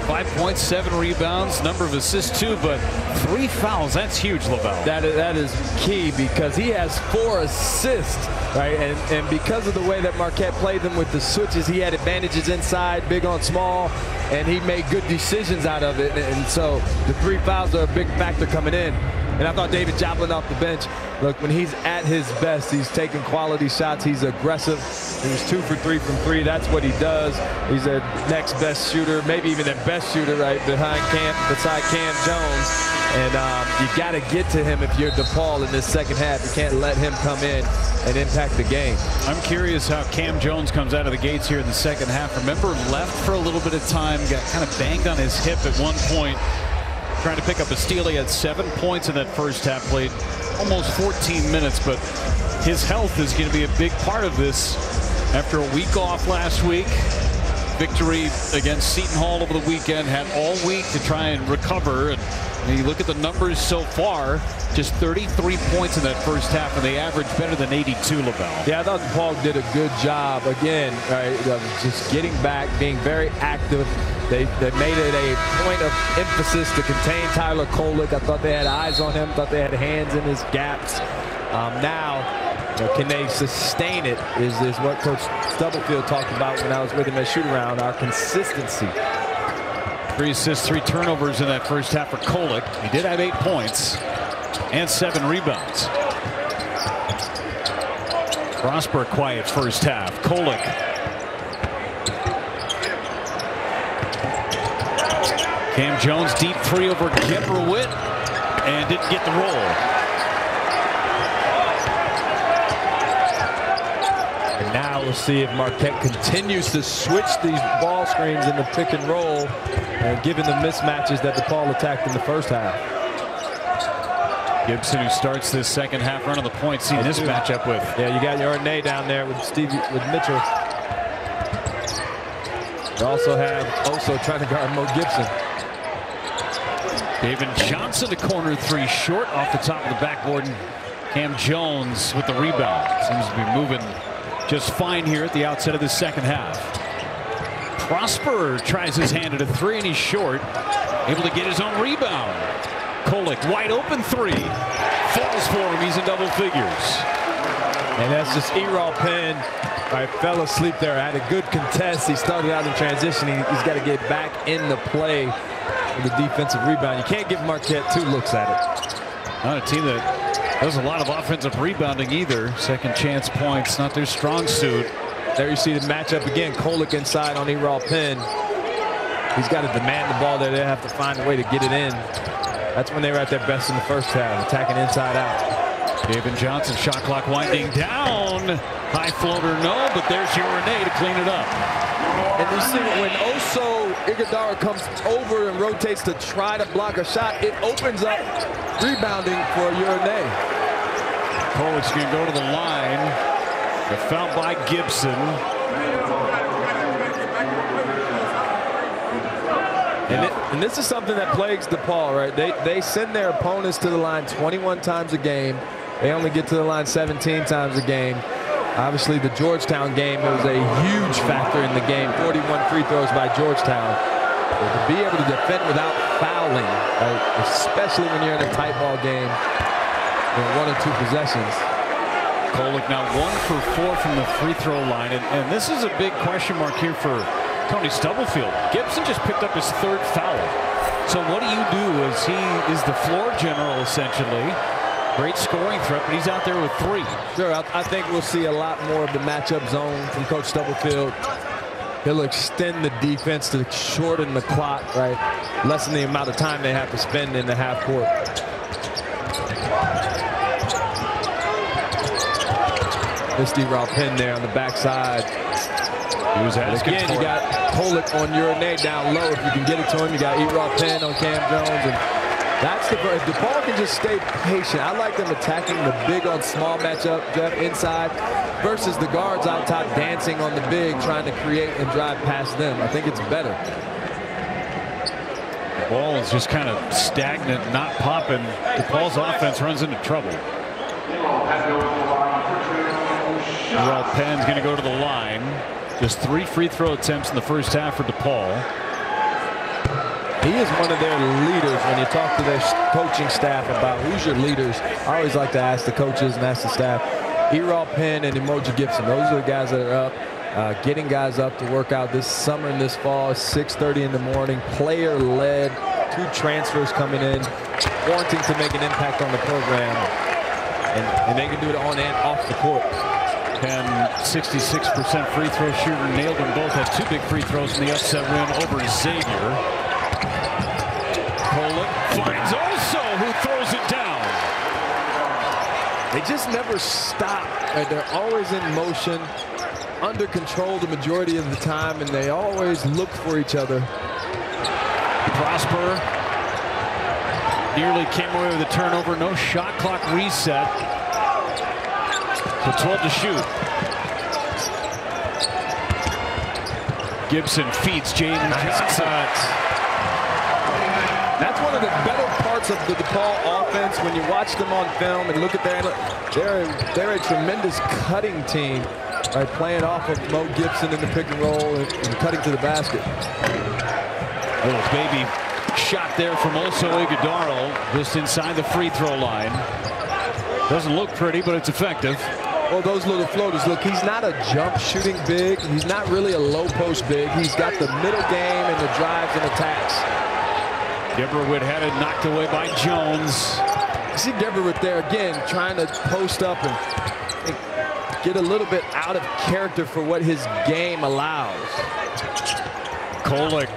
5 points, 7 rebounds, number of assists too, but 3 fouls. That's huge, Lavelle. That is key because he has 4 assists, right? And because of the way that Marquette played them with the switches, he had advantages inside, big on small, and he made good decisions out of it. And so the 3 fouls are a big factor coming in. And I thought David Joplin off the bench, look, when he's at his best, he's taking quality shots. He's aggressive. He was 2 for 3 from 3. That's what he does. He's their next best shooter, maybe even their best shooter, right, beside Cam Jones. And you got to get to him if you're DePaul in this second half. You can't let him come in and impact the game. I'm curious how Cam Jones comes out of the gates here in the second half. Remember, left for a little bit of time, got kind of banged on his hip at one point. Trying to pick up a steal. He had 7 points in that first half, played almost 14 minutes, but his health is going to be a big part of this after a week off last week. Victory against Seton Hall over the weekend, had all week to try and recover. And you look at the numbers so far, just 33 points in that first half, and they averaged better than 82, Lavelle. Yeah, I thought DePaul did a good job, again, right, of just getting back, being very active. They made it a point of emphasis to contain Tyler Kolek. I thought they had eyes on him, thought they had hands in his gaps. Now, can they sustain it is what Coach Stubblefield talked about when I was with him at shoot-around, our consistency. 3 assists, 3 turnovers in that first half for Kolek. He did have 8 points and 7 rebounds. Prosper, quiet first half. Kolek. Cam Jones, deep 3 over Gemmerwitt, and didn't get the roll. And now we'll see if Marquette continues to switch these ball screens in the pick and roll, given the mismatches that DePaul attacked in the first half. Gibson, who starts this second half run of the point, see this matchup with. Yeah, you got your Ornay down there with Mitchell. You also have Oso trying to guard Mo Gibson. David Johnson, a corner 3 short off the top of the backboard. And Cam Jones with the rebound. Seems to be moving just fine here at the outset of the second half. Prosper tries his hand at a 3, and he's short. Able to get his own rebound. Kolek, wide open 3. Falls for him. He's in double figures. And that's just Eral Penn. Right, fell asleep there. Had a good contest. He started out in transition. He's got to get back in the play with the defensive rebound. You can't give Marquette 2 looks at it. Not a team that does a lot of offensive rebounding either. Second chance points, not their strong suit. There you see the matchup again. Kolek inside on Eral Penn. He's got to demand the ball there. They have to find a way to get it in. That's when they were at their best in the first half, attacking inside out. David Johnson, shot clock winding down. High floater, no, but there's your Renee to clean it up. And you see when Oso Iguodala comes over and rotates to try to block a shot, it opens up rebounding for Urinay. Kolek's going to go to the line. The foul by Gibson. And this is something that plagues DePaul, right? They send their opponents to the line 21 times a game. They only get to the line 17 times a game. Obviously, the Georgetown game was a huge factor in the game. 41 free throws by Georgetown. But to be able to defend without fouling, right, especially when you're in a tight ball game, 1 or 2 possessions. Kolek now 1 for 4 from the free throw line. And this is a big question mark here for Tony Stubblefield. Gibson just picked up his 3rd foul. So what do you do as he is the floor general, essentially? Great scoring threat, but he's out there with 3. Sure, I think we'll see a lot more of the matchup zone from Coach Stubblefield. He'll extend the defense to shorten the clock, right? Lessen the amount of time they have to spend in the half court. Misty route pin there on the backside. He was asking again, for you got Kolek on Urinay down low. If you can get it to him, you got Erod Penn on Cam Jones. And that's if DePaul can just stay patient. I like them attacking the big on small matchup, Jeff, inside, versus the guards out top dancing on the big, trying to create and drive past them. I think it's better. The ball is just kind of stagnant, not popping. DePaul's offense runs into trouble. Erod Penn's going to go to the line. Just 3 free throw attempts in the first half for DePaul. He is one of their leaders. When you talk to their coaching staff about who's your leaders, I always like to ask the coaches and ask the staff. Erod Penn and Emoji Gibson, those are the guys that are up, getting guys up to work out this summer and this fall. 6:30 in the morning, player-led, 2 transfers coming in, wanting to make an impact on the program, and they can do it on and off the court. Penn, 66% free throw shooter, nailed them both. Had 2 big free throws in the upset win over Xavier. Kolek finds also, who throws it down. They just never stop. Right? They're always in motion, under control the majority of the time, and they always look for each other. Prosper nearly came away with a turnover. No shot clock reset. So 12 to shoot. Gibson feeds Jaden Johnson. That's one of the better parts of the DePaul offense when you watch them on film and look at they're a tremendous cutting team, right? Playing off of Mo Gibson in the pick and roll and cutting to the basket. Little baby shot there from Oso Iguodaro, just inside the free throw line. Doesn't look pretty, but it's effective. Well, those little floaters, look, he's not a jump shooting big. He's not really a low post big. He's got the middle game and the drives and attacks. Geberwood had it knocked away by Jones. You see Geberwood there again, trying to post up and get a little bit out of character for what his game allows. Kolek,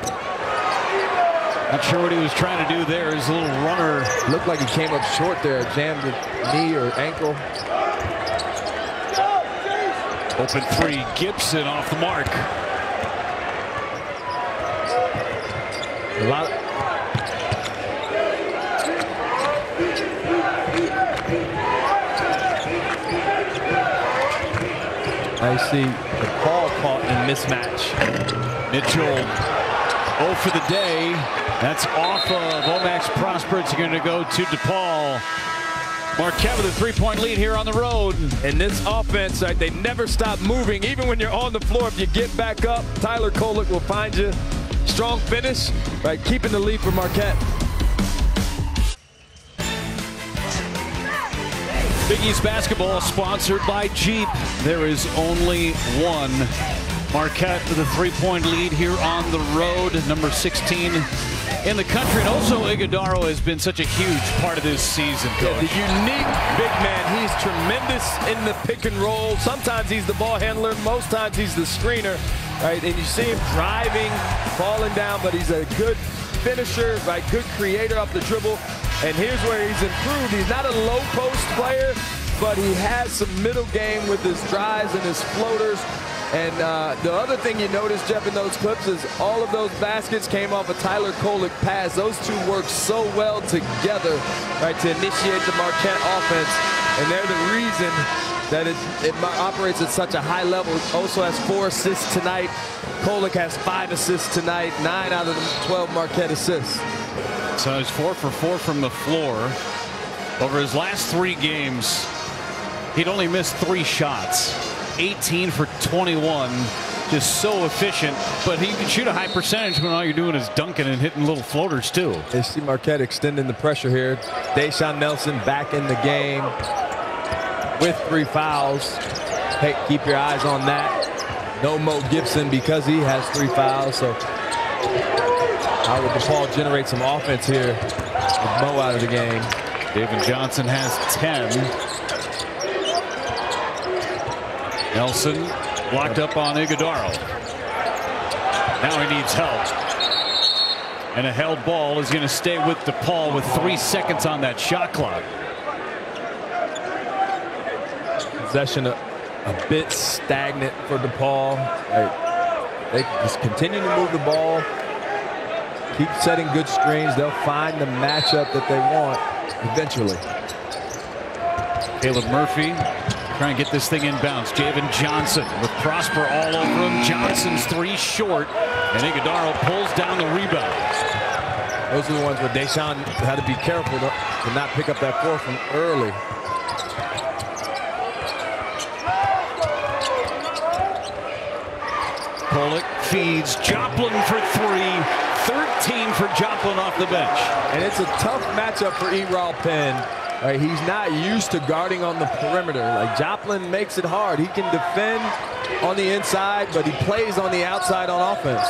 not sure what he was trying to do there. His little runner looked like he came up short there, jammed a knee or ankle. Open 3, Gibson off the mark. A lot. I see DePaul caught in mismatch. Mitchell 0 for the day. That's off of Omax Prosper. It's going to go to DePaul. Marquette with a 3-point lead here on the road. And this offense, right, they never stop moving. Even when you're on the floor, if you get back up, Tyler Kolek will find you. Strong finish, right, keeping the lead for Marquette. Big East basketball sponsored by Jeep. There is only one. Marquette with a 3-point lead here on the road. Number 16 in the country. And also Iguodaro has been such a huge part of this season, Coach. The unique big man. He's tremendous in the pick and roll. Sometimes he's the ball handler. Most times he's the screener, right? And you see him driving, falling down, but he's a good finisher, right? Good creator off the dribble. And here's where he's improved. He's not a low post player, but he has some middle game with his drives and his floaters. And the other thing you notice, Jeff, in those clips is all of those baskets came off a Tyler Kolek pass. Those two work so well together, right, to initiate the Marquette offense. And they're the reason that it operates at such a high level. Also has 4 assists tonight. Kolek has 5 assists tonight, 9 out of the 12 Marquette assists. So he's 4 for 4 from the floor. Over his last 3 games, he'd only missed 3 shots. 18 for 21, just so efficient, but he can shoot a high percentage when all you're doing is dunking and hitting little floaters too. They see Marquette extending the pressure here. Deshaun Nelson back in the game with 3 fouls. Hey, keep your eyes on that. No Mo Gibson because he has 3 fouls. So how would DePaul generate some offense here with Mo out of the game? David Johnson has 10. Nelson blocked up on Iguodaro. Now he needs help. And a held ball is going to stay with DePaul with 3 seconds on that shot clock. Possession a bit stagnant for DePaul. They just continue to move the ball, keep setting good screens. They'll find the matchup that they want eventually. Caleb Murphy trying to get this thing inbounds. Javen Johnson with Prosper all over him. Johnson's 3 short, and Iguodaro pulls down the rebound. Those are the ones where Deshaun had to be careful to not pick up that 4 from early. Kolek feeds Joplin for 3. 13 for Joplin off the bench. And it's a tough matchup for Eral Penn. Right, he's not used to guarding on the perimeter. Like, Joplin makes it hard. He can defend on the inside, but he plays on the outside on offense.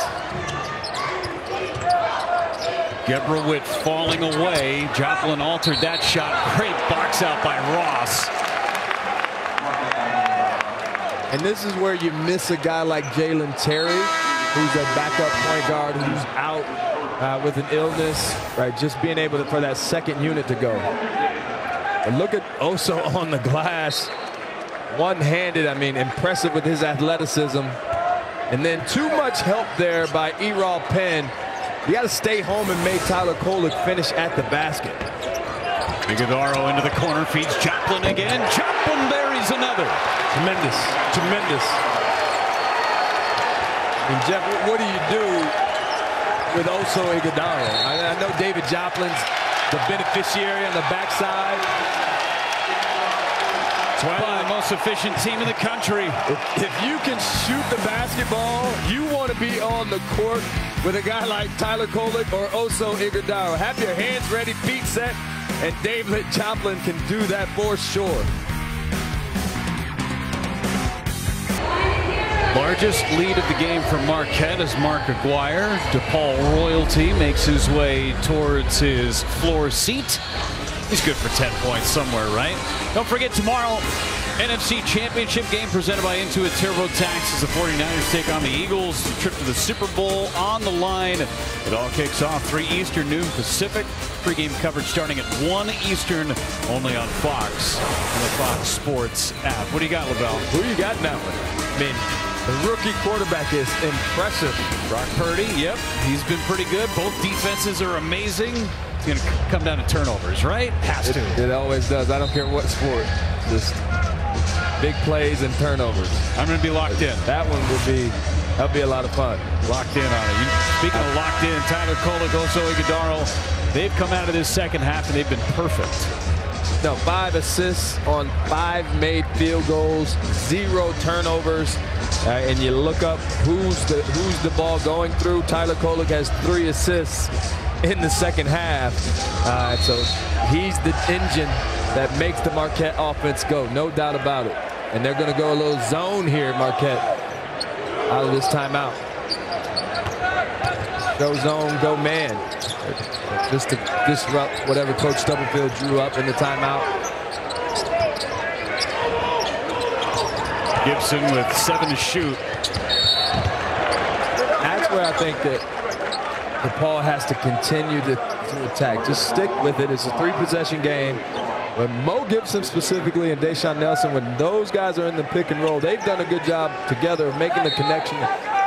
Gebrowit falling away. Joplin altered that shot. Great box out by Ross. And this is where you miss a guy like Jalen Terry, who's a backup point guard who's out with an illness, right? Just being able to, for that second unit to go. And look at Oso on the glass, one-handed. I mean, impressive with his athleticism. And then too much help there by Eral Penn. You got to stay home and make Tyler Kolek finish at the basket. Iguodaro into the corner, feeds Joplin again. Joplin buries another. Tremendous, tremendous. And Jeff, what do you do with Oso Iguodaro? I know David Joplin's the beneficiary on the backside. It's one of the most efficient team in the country. If you can shoot the basketball, you want to be on the court with a guy like Tyler Kolek or Oso Iguodaro. Have your hands ready, feet set, and David Joplin can do that for sure. Largest lead of the game for Marquette is Mark Aguirre. DePaul royalty makes his way towards his floor seat. He's good for 10 points somewhere, right? Don't forget tomorrow, NFC Championship game presented by Intuit TurboTax as the 49ers take on the Eagles. Trip to the Super Bowl on the line. It all kicks off 3 Eastern, noon Pacific. Pre-game coverage starting at 1 Eastern, only on Fox and the Fox Sports app. What do you got, LaBelle? Who you got in that one? I mean, the rookie quarterback is impressive. Brock Purdy, yep, he's been pretty good. Both defenses are amazing. It's going to come down to turnovers, right? Has to. It always does. I don't care what sport. Just big plays and turnovers. I'm going to be locked in. That one that'll be a lot of fun. Locked in on it. Speaking of locked in, Tyler Kolek, Oso Iguodaro, they've come out of this second half and they've been perfect. No, 5 assists on 5 made field goals, 0 turnovers. And you look up who's the ball going through. Tyler Kolek has 3 assists in the second half. So he's the engine that makes the Marquette offense go, no doubt about it. And they're going to go a little zone here, Marquette, out of this timeout. Go zone, go man. Just to disrupt whatever Coach Stubblefield drew up in the timeout. Gibson with 7 to shoot. That's where I think that DePaul has to continue to attack. Just stick with it. It's a 3-possession game. But Mo Gibson specifically and Deshaun Nelson, when those guys are in the pick and roll, they've done a good job together of making the connection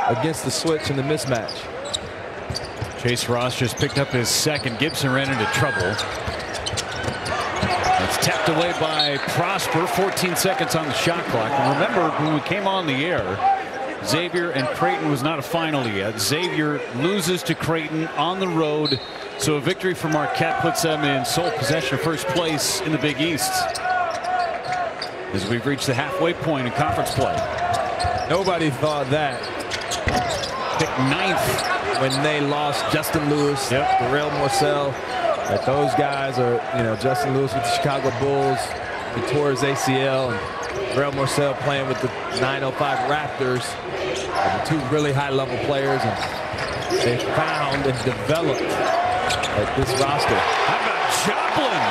against the switch and the mismatch. Chase Ross just picked up his second. Gibson ran into trouble. It's tapped away by Prosper. 14 seconds on the shot clock. And remember, when we came on the air, Xavier and Creighton was not a final yet. Xavier loses to Creighton on the road. So a victory for Marquette puts them in sole possession of first place in the Big East. As we've reached the halfway point in conference play. Nobody thought that. Picked 9th. When they lost Justin Lewis, yep. Darrell Morsell, that those guys are, Justin Lewis with the Chicago Bulls, he tore his ACL, and Darrell Morsell playing with the 905 Raptors, the 2 really high-level players, and they found and developed this roster. How about Joplin?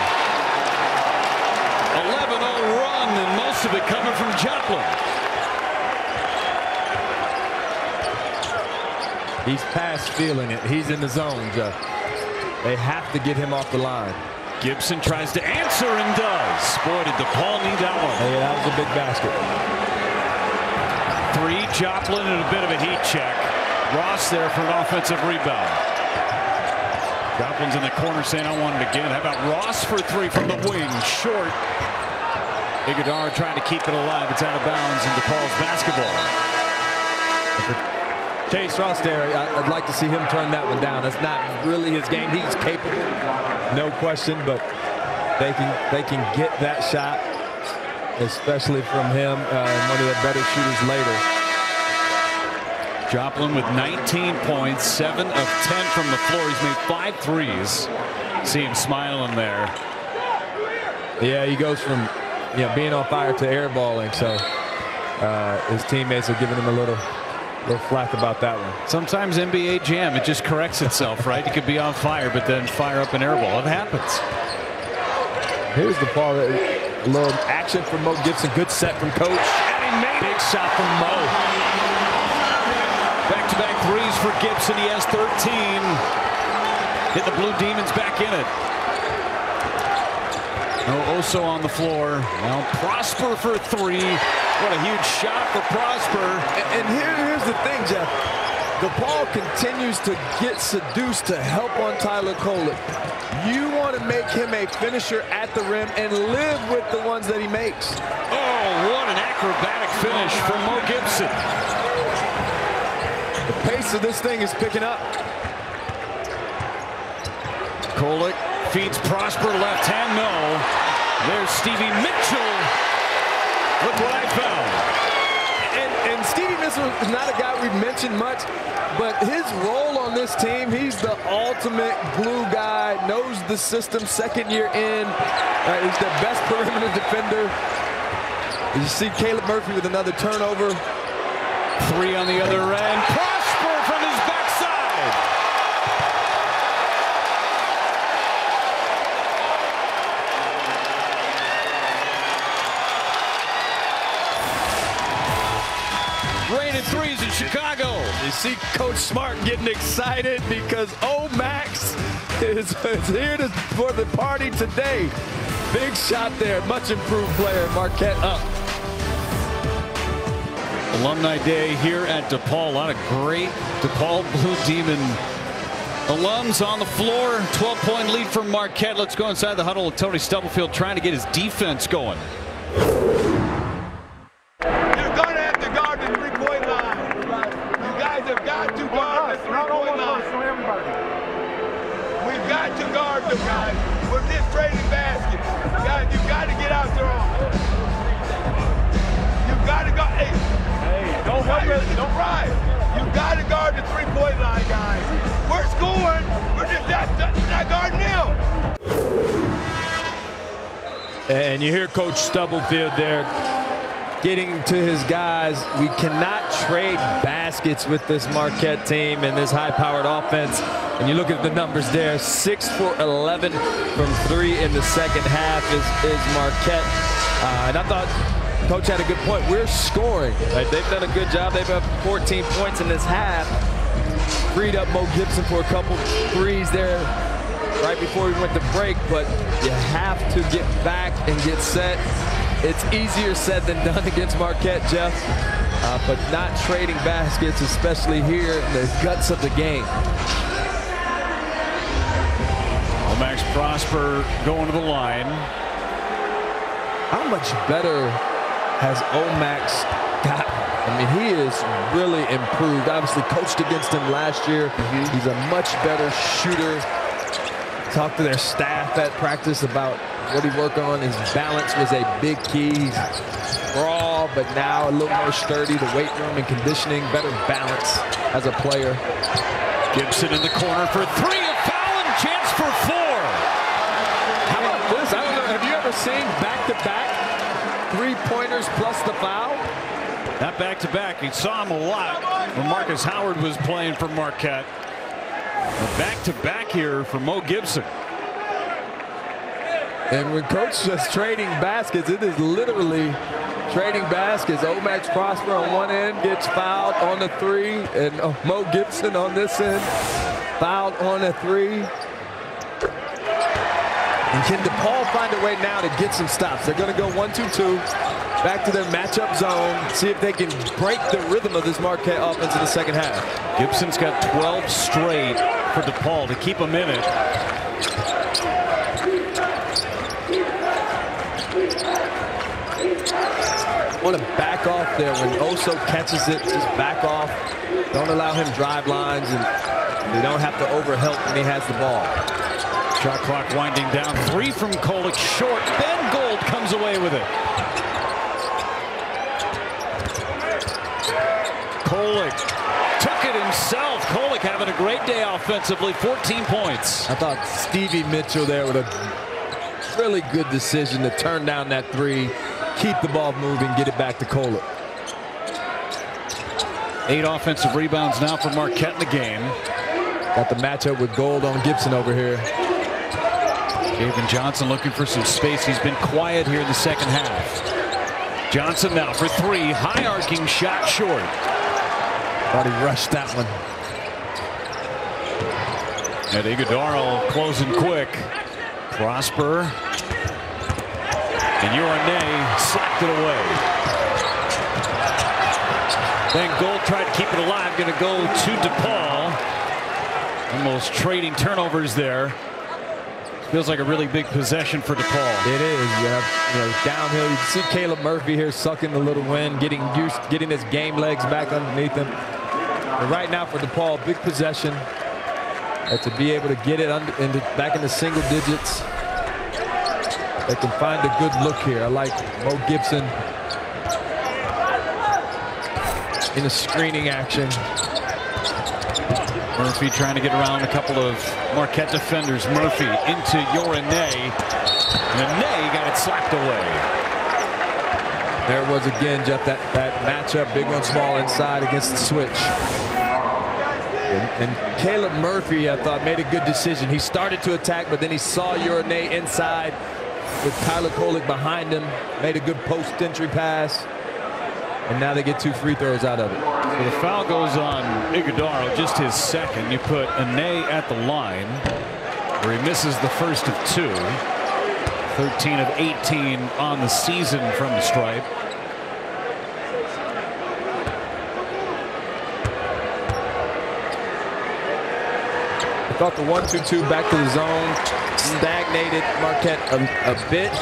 He's past feeling it. He's in the zone, Jeff. They have to get him off the line. Gibson tries to answer and does. Boy, did DePaul need that one. Hey, that was a big basket. 3, Joplin, and a bit of a heat check. Ross there for an offensive rebound. Joplin's in the corner saying, I want it again. How about Ross for 3 from the wing? Short. Iguodala trying to keep it alive. It's out of bounds in DePaul's basketball. Chase Ross there, I'd like to see him turn that one down. That's not really his game. He's capable, no question, but they can get that shot, especially from him, one of the better shooters later. Joplin with 19 points, 7 of 10 from the floor. He's made 5 threes. See him smiling there. Yeah, he goes from being on fire to airballing, so his teammates are giving him a little flack about that one. Sometimes NBA Jam, it just corrects itself, right? You could be on fire, but then fire up an airball. It happens. Here's the ball. A little action from Mo Gibson. Good set from Coach. And he made big shot from Mo. Back-to-back threes for Gibson. He has 13. Hit the Blue Demons back in it. No Oso on the floor. Now Prosper for 3. What a huge shot for Prosper. And here's the thing, Jeff. DePaul continues to get seduced to help on Tyler Kolek. You want to make him a finisher at the rim and live with the ones that he makes. Oh, what an acrobatic finish from Mo Gibson. The pace of this thing is picking up. Kolek feeds Prosper left hand. No. There's Stevie Mitchell. Look what I found. And Stevie Mitchell is not a guy we've mentioned much, but his role on this team, he's the ultimate glue guy, knows the system, second year in. He's the best perimeter defender. You see Caleb Murphy with another turnover. 3 on the other end. Prosper from his backside. Rain and threes in Chicago. You see Coach Smart getting excited because Max is here for the party today. Big shot there. Much improved player. Marquette up. Alumni Day here at DePaul. A lot of great DePaul Blue Demon alums on the floor. 12-point lead for Marquette. Let's go inside the huddle with Tony Stubblefield trying to get his defense going. We've got to guard them, guys. We're just trading baskets. Guys, you've got to get out there on. You've got to go. Hey, don't right. You've got to guard the three-point line, guys. We're scoring. We're just not guarding them. And you hear Coach Stubblefield there getting to his guys. We cannot trade baskets with this Marquette team and this high-powered offense. And you look at the numbers there, 6 for 11 from 3 in the second half is Marquette. And I thought Coach had a good point. We're scoring. Like, they've done a good job. They've got 14 points in this half. Freed up Mo Gibson for a couple threes there right before we went to break. But you have to get back and get set. It's easier said than done against Marquette, Jeff. But not trading baskets, especially here in the guts of the game. Max Prosper going to the line. How much better has Max gotten? I mean, he is really improved. Obviously coached against him last year. He's a much better shooter. Talked to their staff at practice about what he worked on. His balance was a big key. He's raw, but now a little more sturdy. The weight room and conditioning, better balance as a player. Gibson in the corner for 3, a foul and chance for 4. How about this? I don't know, have you ever seen back-to-back three-pointers plus the foul? Not back-to-back. You saw him a lot when Marcus Howard was playing for Marquette. Back-to-back here for Mo Gibson. And when Coach is trading baskets, it is literally trading baskets. Omax Prosper on one end gets fouled on the three, and Mo Gibson on this end fouled on a three. And can DePaul find a way now to get some stops? They're going to go 1-2-2, back to their matchup zone, see if they can break the rhythm of this Marquette offense in the second half. Gibson's got 12 straight for DePaul to keep him in it. Want to back off there when Oso catches it. Just back off. Don't allow him drive lines, and they don't have to overhelp when he has the ball. Shot clock winding down. Three from Kolek, short. Ben Gold comes away with it. Kolek took it himself. Kolek having a great day offensively. 14 points. I thought Stevie Mitchell there with a really good decision to turn down that three, keep the ball moving, get it back to Kolek. 8 offensive rebounds now for Marquette in the game. Got the matchup with Gold on Gibson over here. Javen Johnson looking for some space. He's been quiet here in the second half. Johnson now for three. High arcing shot short. Thought he rushed that one. And Iguodaro closing quick. Prosper. And Urinay slapped it away. Then Gold tried to keep it alive. Going to go to DePaul. Almost trading turnovers there. Feels like a really big possession for DePaul. It is. Downhill. You can see Caleb Murphy here sucking a little wind, getting his game legs back underneath him. But right now for DePaul, big possession. To be able to get it back into single digits. They can find a good look here. I like Mo Gibson in a screening action. Murphy trying to get around a couple of Marquette defenders. Murphy into Urinay. And Ney got it slapped away. There it was again, Jeff, that matchup, big on small inside against the switch. And Caleb Murphy, I thought, made a good decision. He started to attack, but then he saw Urinay inside with Tyler Kolek behind him. Made a good post-entry pass. And now they get 2 free throws out of it. So the foul goes on Iguodaro, just his second. You put Ney at the line, where he misses the first of 2. 13 of 18 on the season from the stripe. I thought the 1-2-2 back to the zone stagnated Marquette a bit.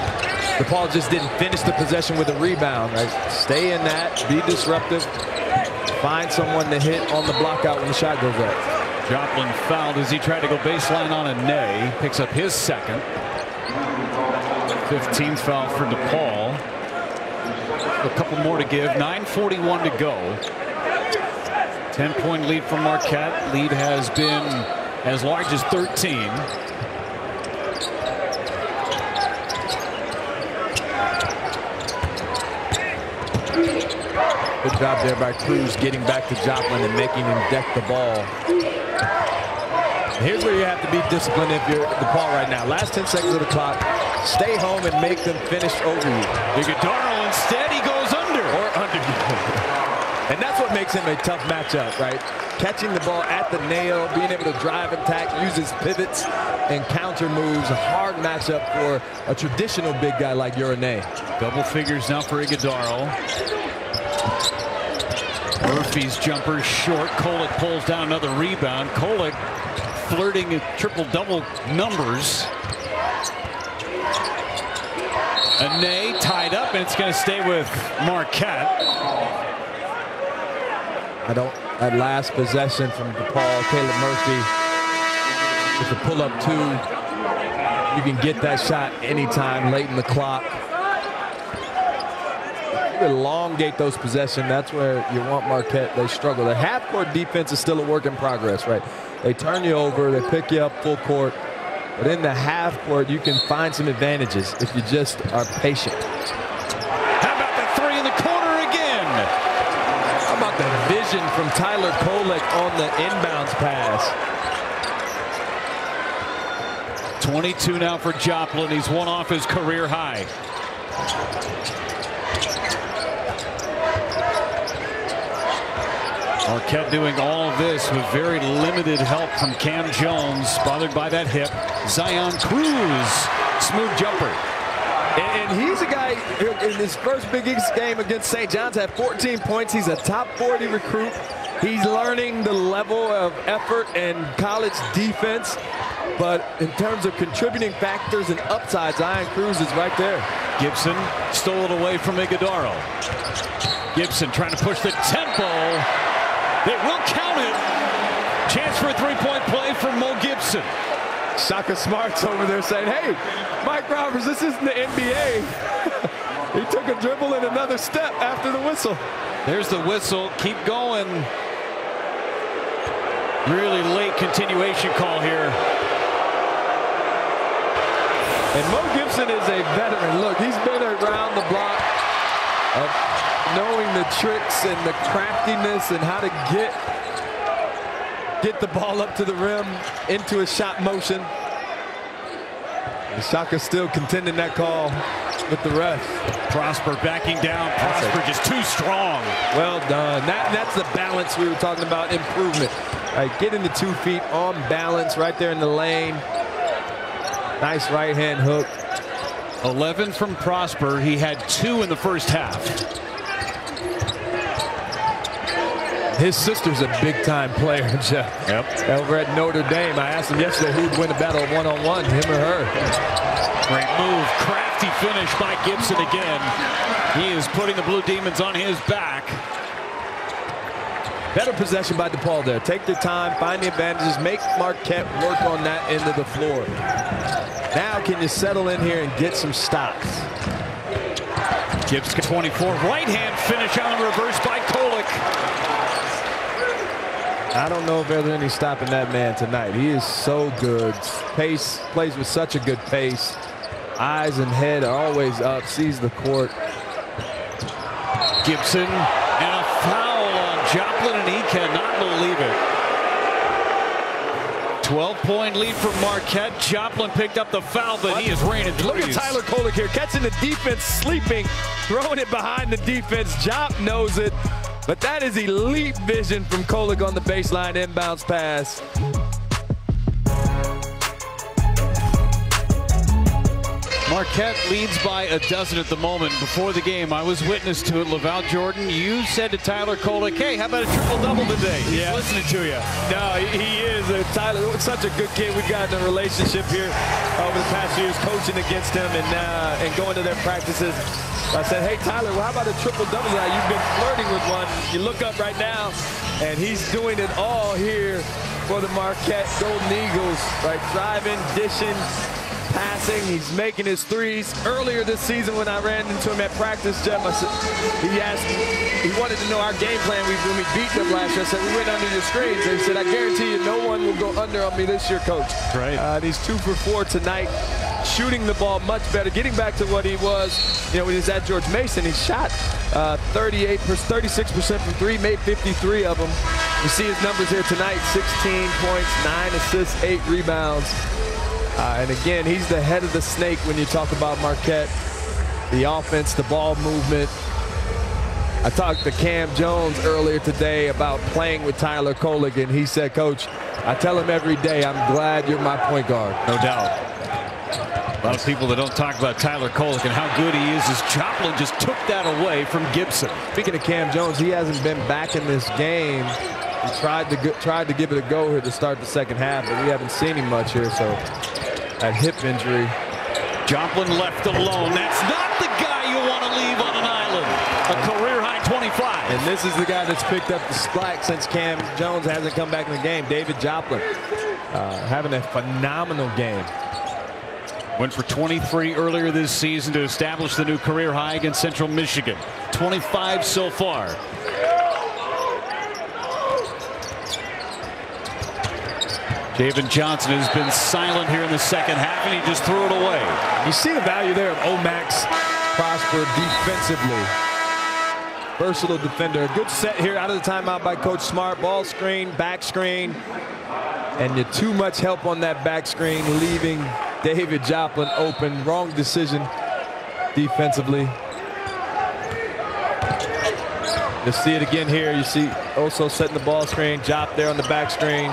DePaul just didn't finish the possession with a rebound. Right? Stay in that, be disruptive, find someone to hit on the block out when the shot goes up. Joplin fouled as he tried to go baseline on Ney. Picks up his second. 15th foul for DePaul. A couple more to give. 9:41 to go. 10-point lead for Marquette. Lead has been as large as 13. Good job there by Cruz getting back to Joplin and making him deck the ball. Here's where you have to be disciplined if you're DePaul right now. Last 10 seconds of the clock. Stay home and make them finish over you. Iguodaro instead, he goes under. Or under you. And that's what makes him a tough matchup, right? Catching the ball at the nail, being able to drive attack, uses pivots and counter moves. A hard matchup for a traditional big guy like Urinay. Double figures now for Iguodaro. Murphy's jumper short. Kolek pulls down another rebound. Kolek flirting at triple-double numbers. Ney tied up, and it's going to stay with Marquette. That last possession from DePaul, Caleb Murphy, with the pull-up 2, you can get that shot anytime late in the clock. You elongate those possessions. That's where you want Marquette. They struggle. The half-court defense is still a work in progress, right? They turn you over, they pick you up full court. But in the half court, you can find some advantages if you just are patient. How about the three in the corner again? How about the vision from Tyler Kolek on the inbounds pass? 22 now for Joplin. He's one off his career high. Marquette doing all of this with very limited help from Cam Jones, bothered by that hip. Zion Cruz, smooth jumper. And he's a guy in his first Big East game against St. John's had 14 points. He's a top 40 recruit. He's learning the level of effort and college defense. But in terms of contributing factors and upside, Zion Cruz is right there. Gibson stole it away from Iguodaro. Gibson trying to push the tempo. They will count it. Chance for a three-point play for Mo Gibson. Shaka Smart's over there saying, hey, Mike Roberts, this isn't the NBA. He took a dribble and another step after the whistle. There's the whistle. Keep going. Really late continuation call here. And Mo Gibson is a veteran. Look, he's been around the block of knowing the tricks and the craftiness and how to get the ball up to the rim into a shot motion. And Shaka's still contending that call with the ref. Prosper backing down. Prosper just too strong. Well done. That's the balance we were talking about, improvement. All right, getting the 2 feet on balance right there in the lane. Nice right hand hook. 11 from Prosper. He had 2 in the first half. His sister's a big-time player, Jeff. Yep. Over at Notre Dame. I asked him yesterday who'd win a battle one-on-one, him or her. Great move. Crafty finish by Gibson again. He is putting the Blue Demons on his back. Better possession by DePaul there. Take their time, find the advantages, make Marquette work on that end of the floor. Now can you settle in here and get some stops? Gibson 24. Right hand finish on the reverse by Kolek. I don't know if there's any stopping that man tonight. He is so good. Pace, plays with such a good pace. Eyes and head are always up, sees the court. Gibson and a foul on Joplin, and he cannot believe it. 12-point lead for Marquette. Joplin picked up the foul, but he is raining threes. Look at Tyler Kolek here, catching the defense, sleeping, throwing it behind the defense. Jop knows it, but that is elite vision from Kolek on the baseline inbounds pass. Marquette leads by a dozen at the moment. Before the game, I was witness to it. Laval Jordan, you said to Tyler Kolek, hey, how about a triple-double today? He's listening to you. No, he is. Tyler, such a good kid. We've gotten a relationship here over the past years, coaching against him and going to their practices. I said, hey, Tyler, well, how about a triple-double tonight? You've been flirting with one. You look up right now, and he's doing it all here for the Marquette Golden Eagles. Right, driving, dishing, passing, he's making his threes. Earlier this season when I ran into him at practice, Jeff, I said, he wanted to know our game plan when we beat them last year. I said, we went under your screens. And he said, I guarantee you no one will go under on me this year, Coach. Right. And he's 2 for 4 tonight, shooting the ball much better, getting back to what he was, when he was at George Mason. He shot 36% from 3, made 53 of them. You see his numbers here tonight, 16 points, 9 assists, 8 rebounds. And again, he's the head of the snake when you talk about Marquette. The offense, the ball movement. I talked to Cam Jones earlier today about playing with Tyler Kolek, and he said, Coach, I tell him every day, I'm glad you're my point guard. No doubt. A lot of people that don't talk about Tyler Kolek and how good he is, as Joplin just took that away from Gibson. Speaking of Cam Jones, he hasn't been back in this game. He tried to give it a go here to start the second half, but we haven't seen him much here, so that hip injury. Joplin left alone. That's not the guy you want to leave on an island. A career-high 25. And this is the guy that's picked up the slack since Cam Jones hasn't come back in the game. David Joplin having a phenomenal game. Went for 23 earlier this season to establish the new career high against Central Michigan. 25 so far. Javen Johnson has been silent here in the second half, and he just threw it away. You see the value there of Omax Prosper defensively. Versatile defender. A good set here out of the timeout by Coach Smart. Ball screen, back screen. And you're too much help on that back screen, leaving David Joplin open. Wrong decision defensively. You see it again here. You see also setting the ball screen, Jop there on the back screen.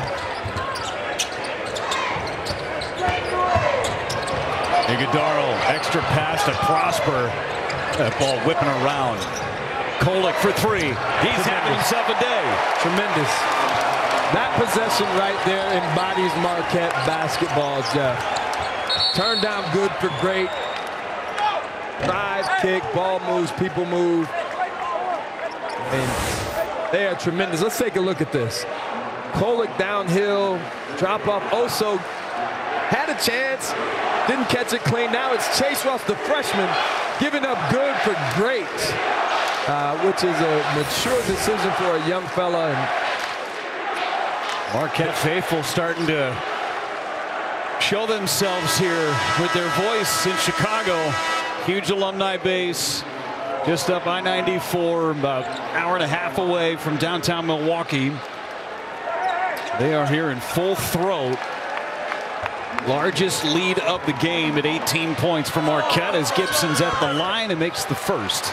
Iguodaro, extra pass to Prosper. That ball whipping around. Kolek for three. He's having himself a day. Tremendous. That possession right there embodies Marquette basketball, Jeff. Turn down good for great. Drive, kick, ball moves, people move. And they are tremendous. Let's take a look at this. Kolek downhill, drop off. Oso had a chance, didn't catch it clean. Now it's Chase Ross, the freshman, giving up good for great, which is a mature decision for a young fella. And Marquette faithful starting to show themselves here with their voice in Chicago. Huge alumni base, just up I-94, about an hour and a half away from downtown Milwaukee. They are here in full throat. Largest lead of the game at 18 points for Marquette as Gibson's at the line and makes the first.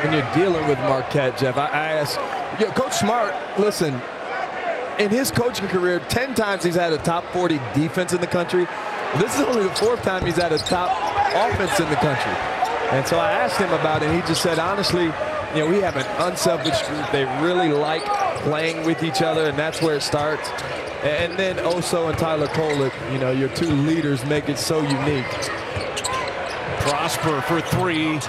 When you're dealing with Marquette, Jeff, I asked, Coach Smart, listen, in his coaching career, 10 times he's had a top 40 defense in the country. This is only the 4th time he's had a top offense in the country. And so I asked him about it, and he just said, honestly, we have an unselfish group. They really like playing with each other, and that's where it starts. And then Oso and Tyler Kolek, your two leaders make it so unique. Prosper for three.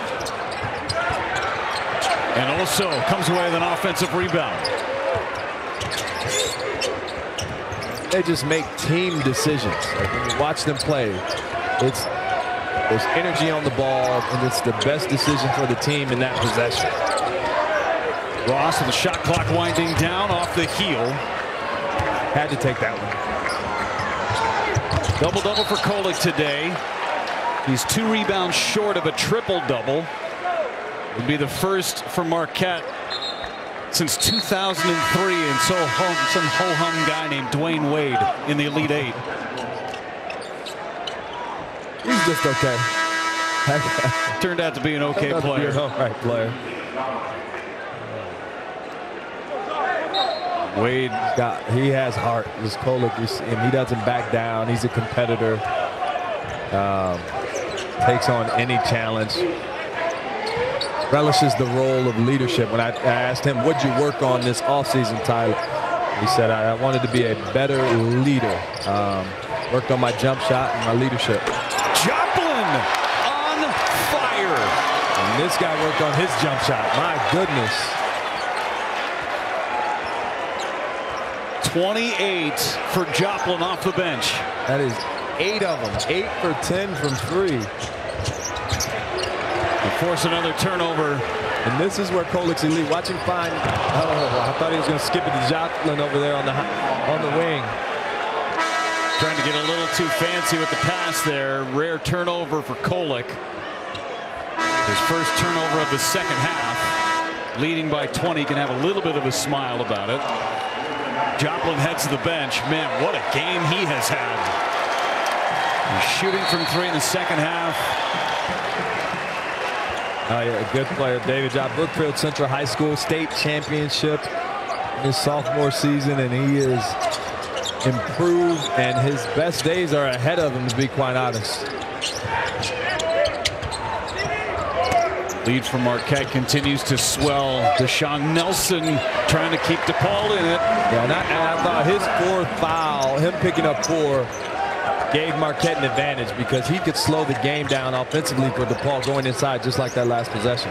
And Oso comes away with an offensive rebound. They just make team decisions. Like when you watch them play, there's energy on the ball, and it's the best decision for the team in that possession. Ross with the shot clock winding down off the heel. Had to take that one. Double-double for Kolek today. He's 2 rebounds short of a triple-double. Would be the first for Marquette since 2003, and some ho-hum guy named Dwayne Wade in the Elite Eight. He's just okay. Turned out to be an okay player. All right player. Wade, he has heart. This Kolek, and he doesn't back down. He's a competitor. Takes on any challenge. Relishes the role of leadership. When I asked him, what'd you work on this offseason, Tyler? He said, I wanted to be a better leader. Worked on my jump shot and my leadership. Joplin on fire. And this guy worked on his jump shot. My goodness. 28 for Joplin off the bench. That is 8 of them. 8 for 10 from 3. Force another turnover. And this is where Kolek's elite. Watch him find. Oh, I thought he was going to skip it to Joplin over there on the wing. Trying to get a little too fancy with the pass there. Rare turnover for Kolek. His first turnover of the second half. Leading by 20. Can have a little bit of a smile about it. Joplin heads to the bench. Man, what a game he has had. He's shooting from 3 in the second half. Oh, yeah, a good player, David Job. Brookfield Central High School state championship in his sophomore season, and he is improved, and his best days are ahead of him, to be quite honest. Lead from Marquette continues to swell. Deshaun Nelson trying to keep DePaul in it. Yeah, and I thought his 4th foul, him picking up 4, gave Marquette an advantage because he could slow the game down offensively for DePaul going inside just like that last possession.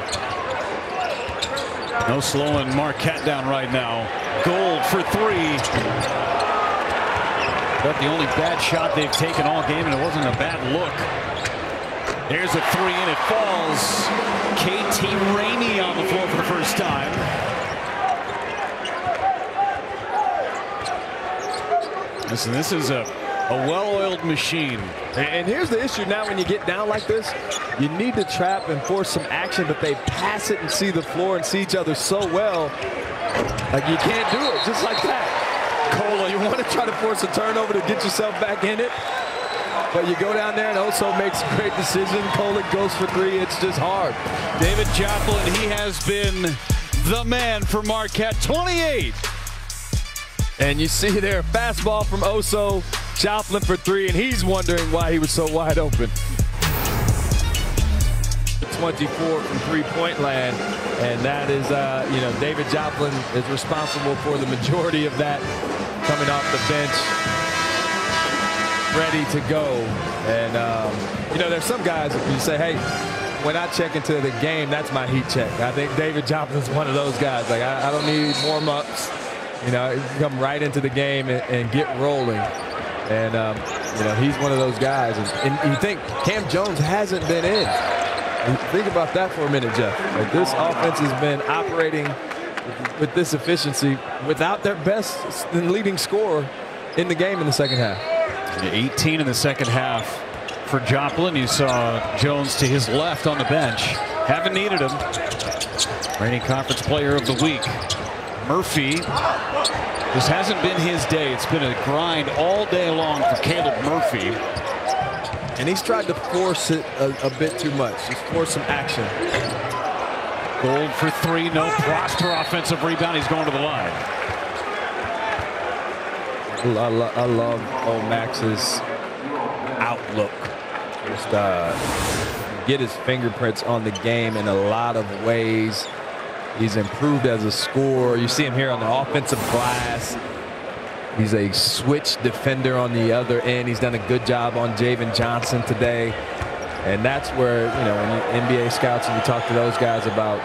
No slowing Marquette down right now. Gold for 3. But the only bad shot they've taken all game, and it wasn't a bad look. There's a 3 and it falls. KT Rainey on the floor for the first time. Listen, this is a well-oiled machine. And here's the issue now when you get down like this. You need to trap and force some action, but they pass it and see the floor and see each other so well. Like you can't do it just like that. Kola, you want to try to force a turnover to get yourself back in it? But you go down there and Oso makes a great decision. Kolek goes for three. It's just hard. David Joplin, he has been the man for Marquette. 28. And you see there, fastball from Oso, Joplin for three, and he's wondering why he was so wide open. 24 from three-point land, and that is, you know, David Joplin is responsible for the majority of that, coming off the bench, ready to go. And, you know, there's some guys that you say, hey, when I check into the game, that's my heat check. I think David Joplin's one of those guys. Like, I don't need warm-ups. You know, you come right into the game and get rolling. And, you know, he's one of those guys. And you think Cam Jones hasn't been in. Think about that for a minute, Jeff. Like, this offense has been operating with this efficiency without their best and leading scorer in the game in the second half. 18 in the second half for Joplin. You saw Jones to his left on the bench. Haven't needed him. Reigning conference player of the week. Murphy. This hasn't been his day. It's been a grind all day long for Caleb Murphy. And he's tried to force it a bit too much. Just force some action. Gold for three. No Prosper offensive rebound. He's going to the line. I love Max's outlook. Just get his fingerprints on the game in a lot of ways. He's improved as a scorer. You see him here on the offensive glass. He's a switch defender on the other end. He's done a good job on Javen Johnson today. And that's where, you know, when NBA scouts and you talk to those guys about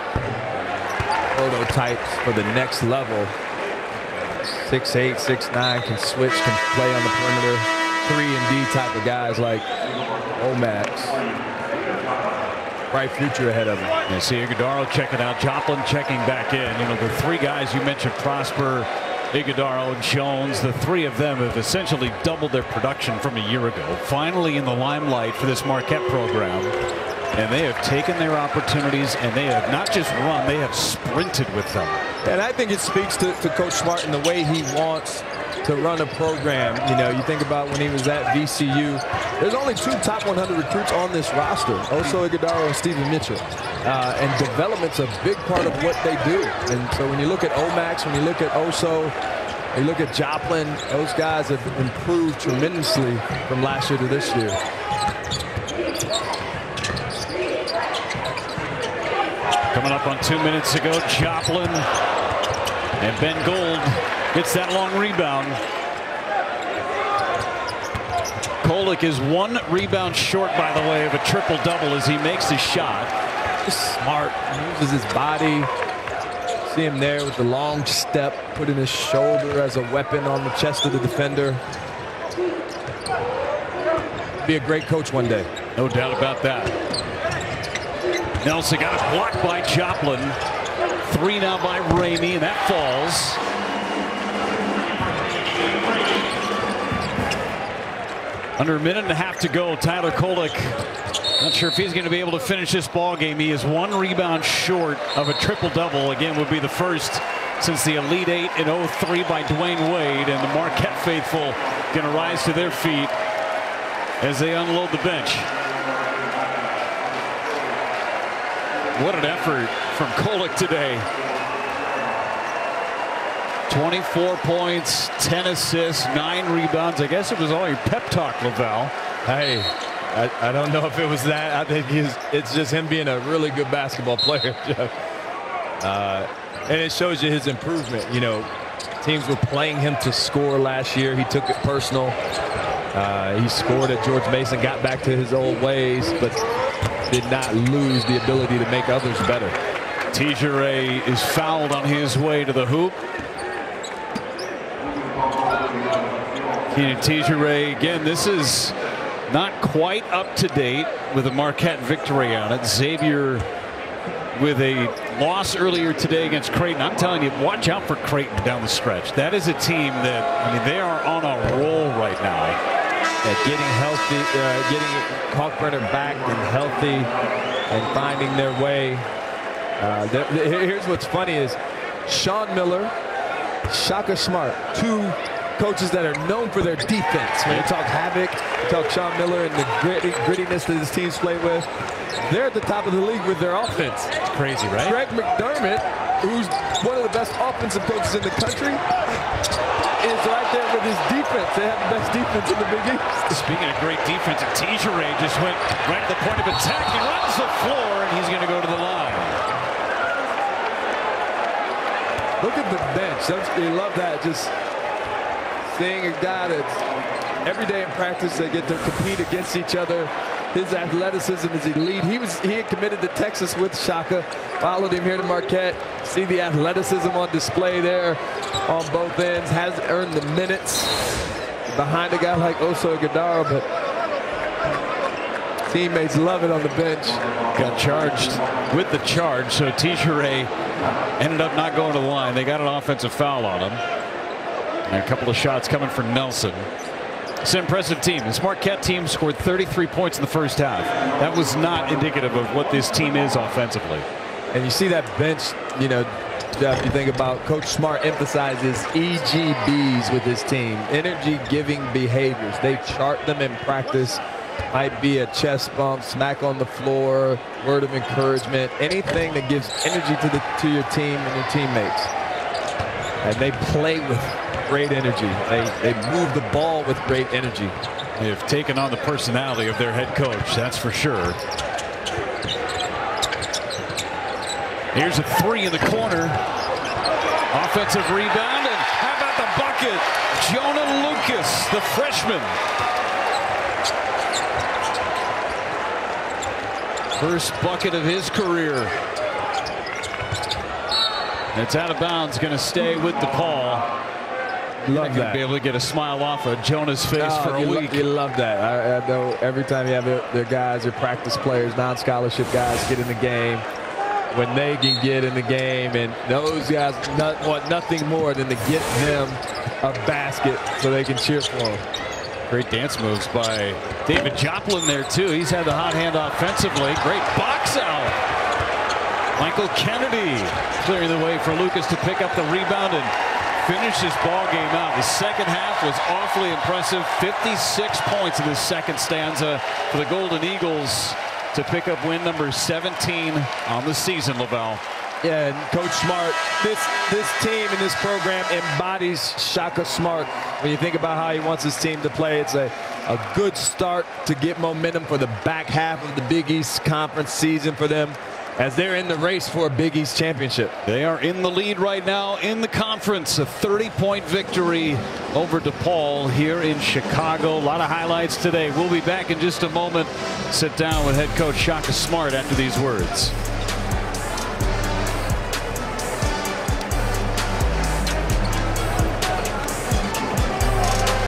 prototypes for the next level, 6'8", 6'9", can switch, can play on the perimeter, 3-and-D type of guys like Max. Bright future ahead of him. You see Iguodaro checking out, Joplin checking back in. You know, the three guys you mentioned, Prosper, Iguodaro, Jones, the three of them have essentially doubled their production from a year ago. Finally in the limelight for this Marquette program. And they have taken their opportunities and they have not just run, they have sprinted with them. And I think it speaks to Coach Smart and the way he wants to run a program. You know, you think about when he was at VCU, there's only 2 top 100 recruits on this roster, Oso Iguodaro and Stephen Mitchell. And development's a big part of what they do. And so when you look at Max, when you look at Oso, you look at Joplin, those guys have improved tremendously from last year to this year. Coming up on 2 minutes ago, Joplin and Ben Gold gets that long rebound. Kolek is 1 rebound short, by the way, of a triple-double as he makes his shot. Smart, uses his body. See him there with the long step, putting his shoulder as a weapon on the chest of the defender. Be a great coach one day. No doubt about that. Nelson got it blocked by Joplin. 3 now by Ramey, and that falls. Under a minute and a half to go, Tyler Kolek, not sure if he's going to be able to finish this ball game. He is 1 rebound short of a triple-double. Again, would be the first since the Elite Eight in 03 by Dwayne Wade. And the Marquette faithful going to rise to their feet as they unload the bench. What an effort from Kolek today. 24 points, 10 assists, 9 rebounds. I guess it was all your pep talk, LaValle. Hey, I don't know if it was that. I think it's just him being a really good basketball player, Jeff. And it shows you his improvement. You know, teams were playing him to score last year. He took it personal. He scored at George Mason, got back to his old ways, but did not lose the ability to make others better. Tijere is fouled on his way to the hoop. Keenan Tijere, again, this is not quite up to date with a Marquette victory on it. Xavier with a loss earlier today against Creighton. I'm telling you, watch out for Creighton down the stretch. That is a team that, I mean, they are on a roll right now. Getting healthy, getting Kalkbrenner back and healthy and finding their way. Here's what's funny is Sean Miller, Shaka Smart, 2 coaches that are known for their defense. When you talk havoc, Talk Sean Miller and the grittiness that his teams play with. They're at the top of the league with their offense. It's crazy, right? Greg McDermott, who's one of the best offensive coaches in the country, is right there with his defense. They have the best defense in the Big East. Speaking of great defense, Tijeray just went right to the point of attack. He runs the floor, and he's going to go to the line. Look at the bench. You love that. Just seeing a guy that's every day in practice, they get to compete against each other. His athleticism is elite. He had committed to Texas with Shaka, followed him here to Marquette. See the athleticism on display there on both ends. Has earned the minutes behind a guy like Oso Ighodaro, but teammates love it on the bench. Got charged with the charge, so Tijeray ended up not going to the line. They got an offensive foul on him. And a couple of shots coming for Nelson. It's an impressive team. This Marquette team scored 33 points in the first half. That was not indicative of what this team is offensively. And you see that bench, you know, Jeff, you think about Coach Smart emphasizes EGBs with his team, energy-giving behaviors. They chart them in practice. Might be a chest bump, smack on the floor, word of encouragement, anything that gives energy to your team and your teammates. And they play with great energy. They move the ball with great energy. They've taken on the personality of their head coach, that's for sure. Here's a three in the corner. Offensive rebound, and how about the bucket? Jonah Lucas, the freshman. First bucket of his career. It's out of bounds, going to stay with DePaul. Love that. Be able to get a smile off of Jonah's face for a week. You love that. I know every time you have their guys, their practice players, non-scholarship guys get in the game, when they can get in the game, and those guys want nothing more than to get them a basket so they can cheer for them. Great dance moves by David Joplin there, too. He's had the hot hand offensively. Great box out. Michael Kennedy clearing the way for Lucas to pick up the rebound and finish this ball game out. The second half was awfully impressive. 56 points in the second stanza for the Golden Eagles to pick up win number 17 on the season, Lavelle. Yeah, and Coach Smart, this team and this program embodies Shaka Smart. When you think about how he wants his team to play, it's a good start to get momentum for the back half of the Big East Conference season for them, as they're in the race for a Big East championship. They are in the lead right now in the conference. A 30-point victory over DePaul here in Chicago. A lot of highlights today. We'll be back in just a moment. Sit down with head coach Shaka Smart after these words.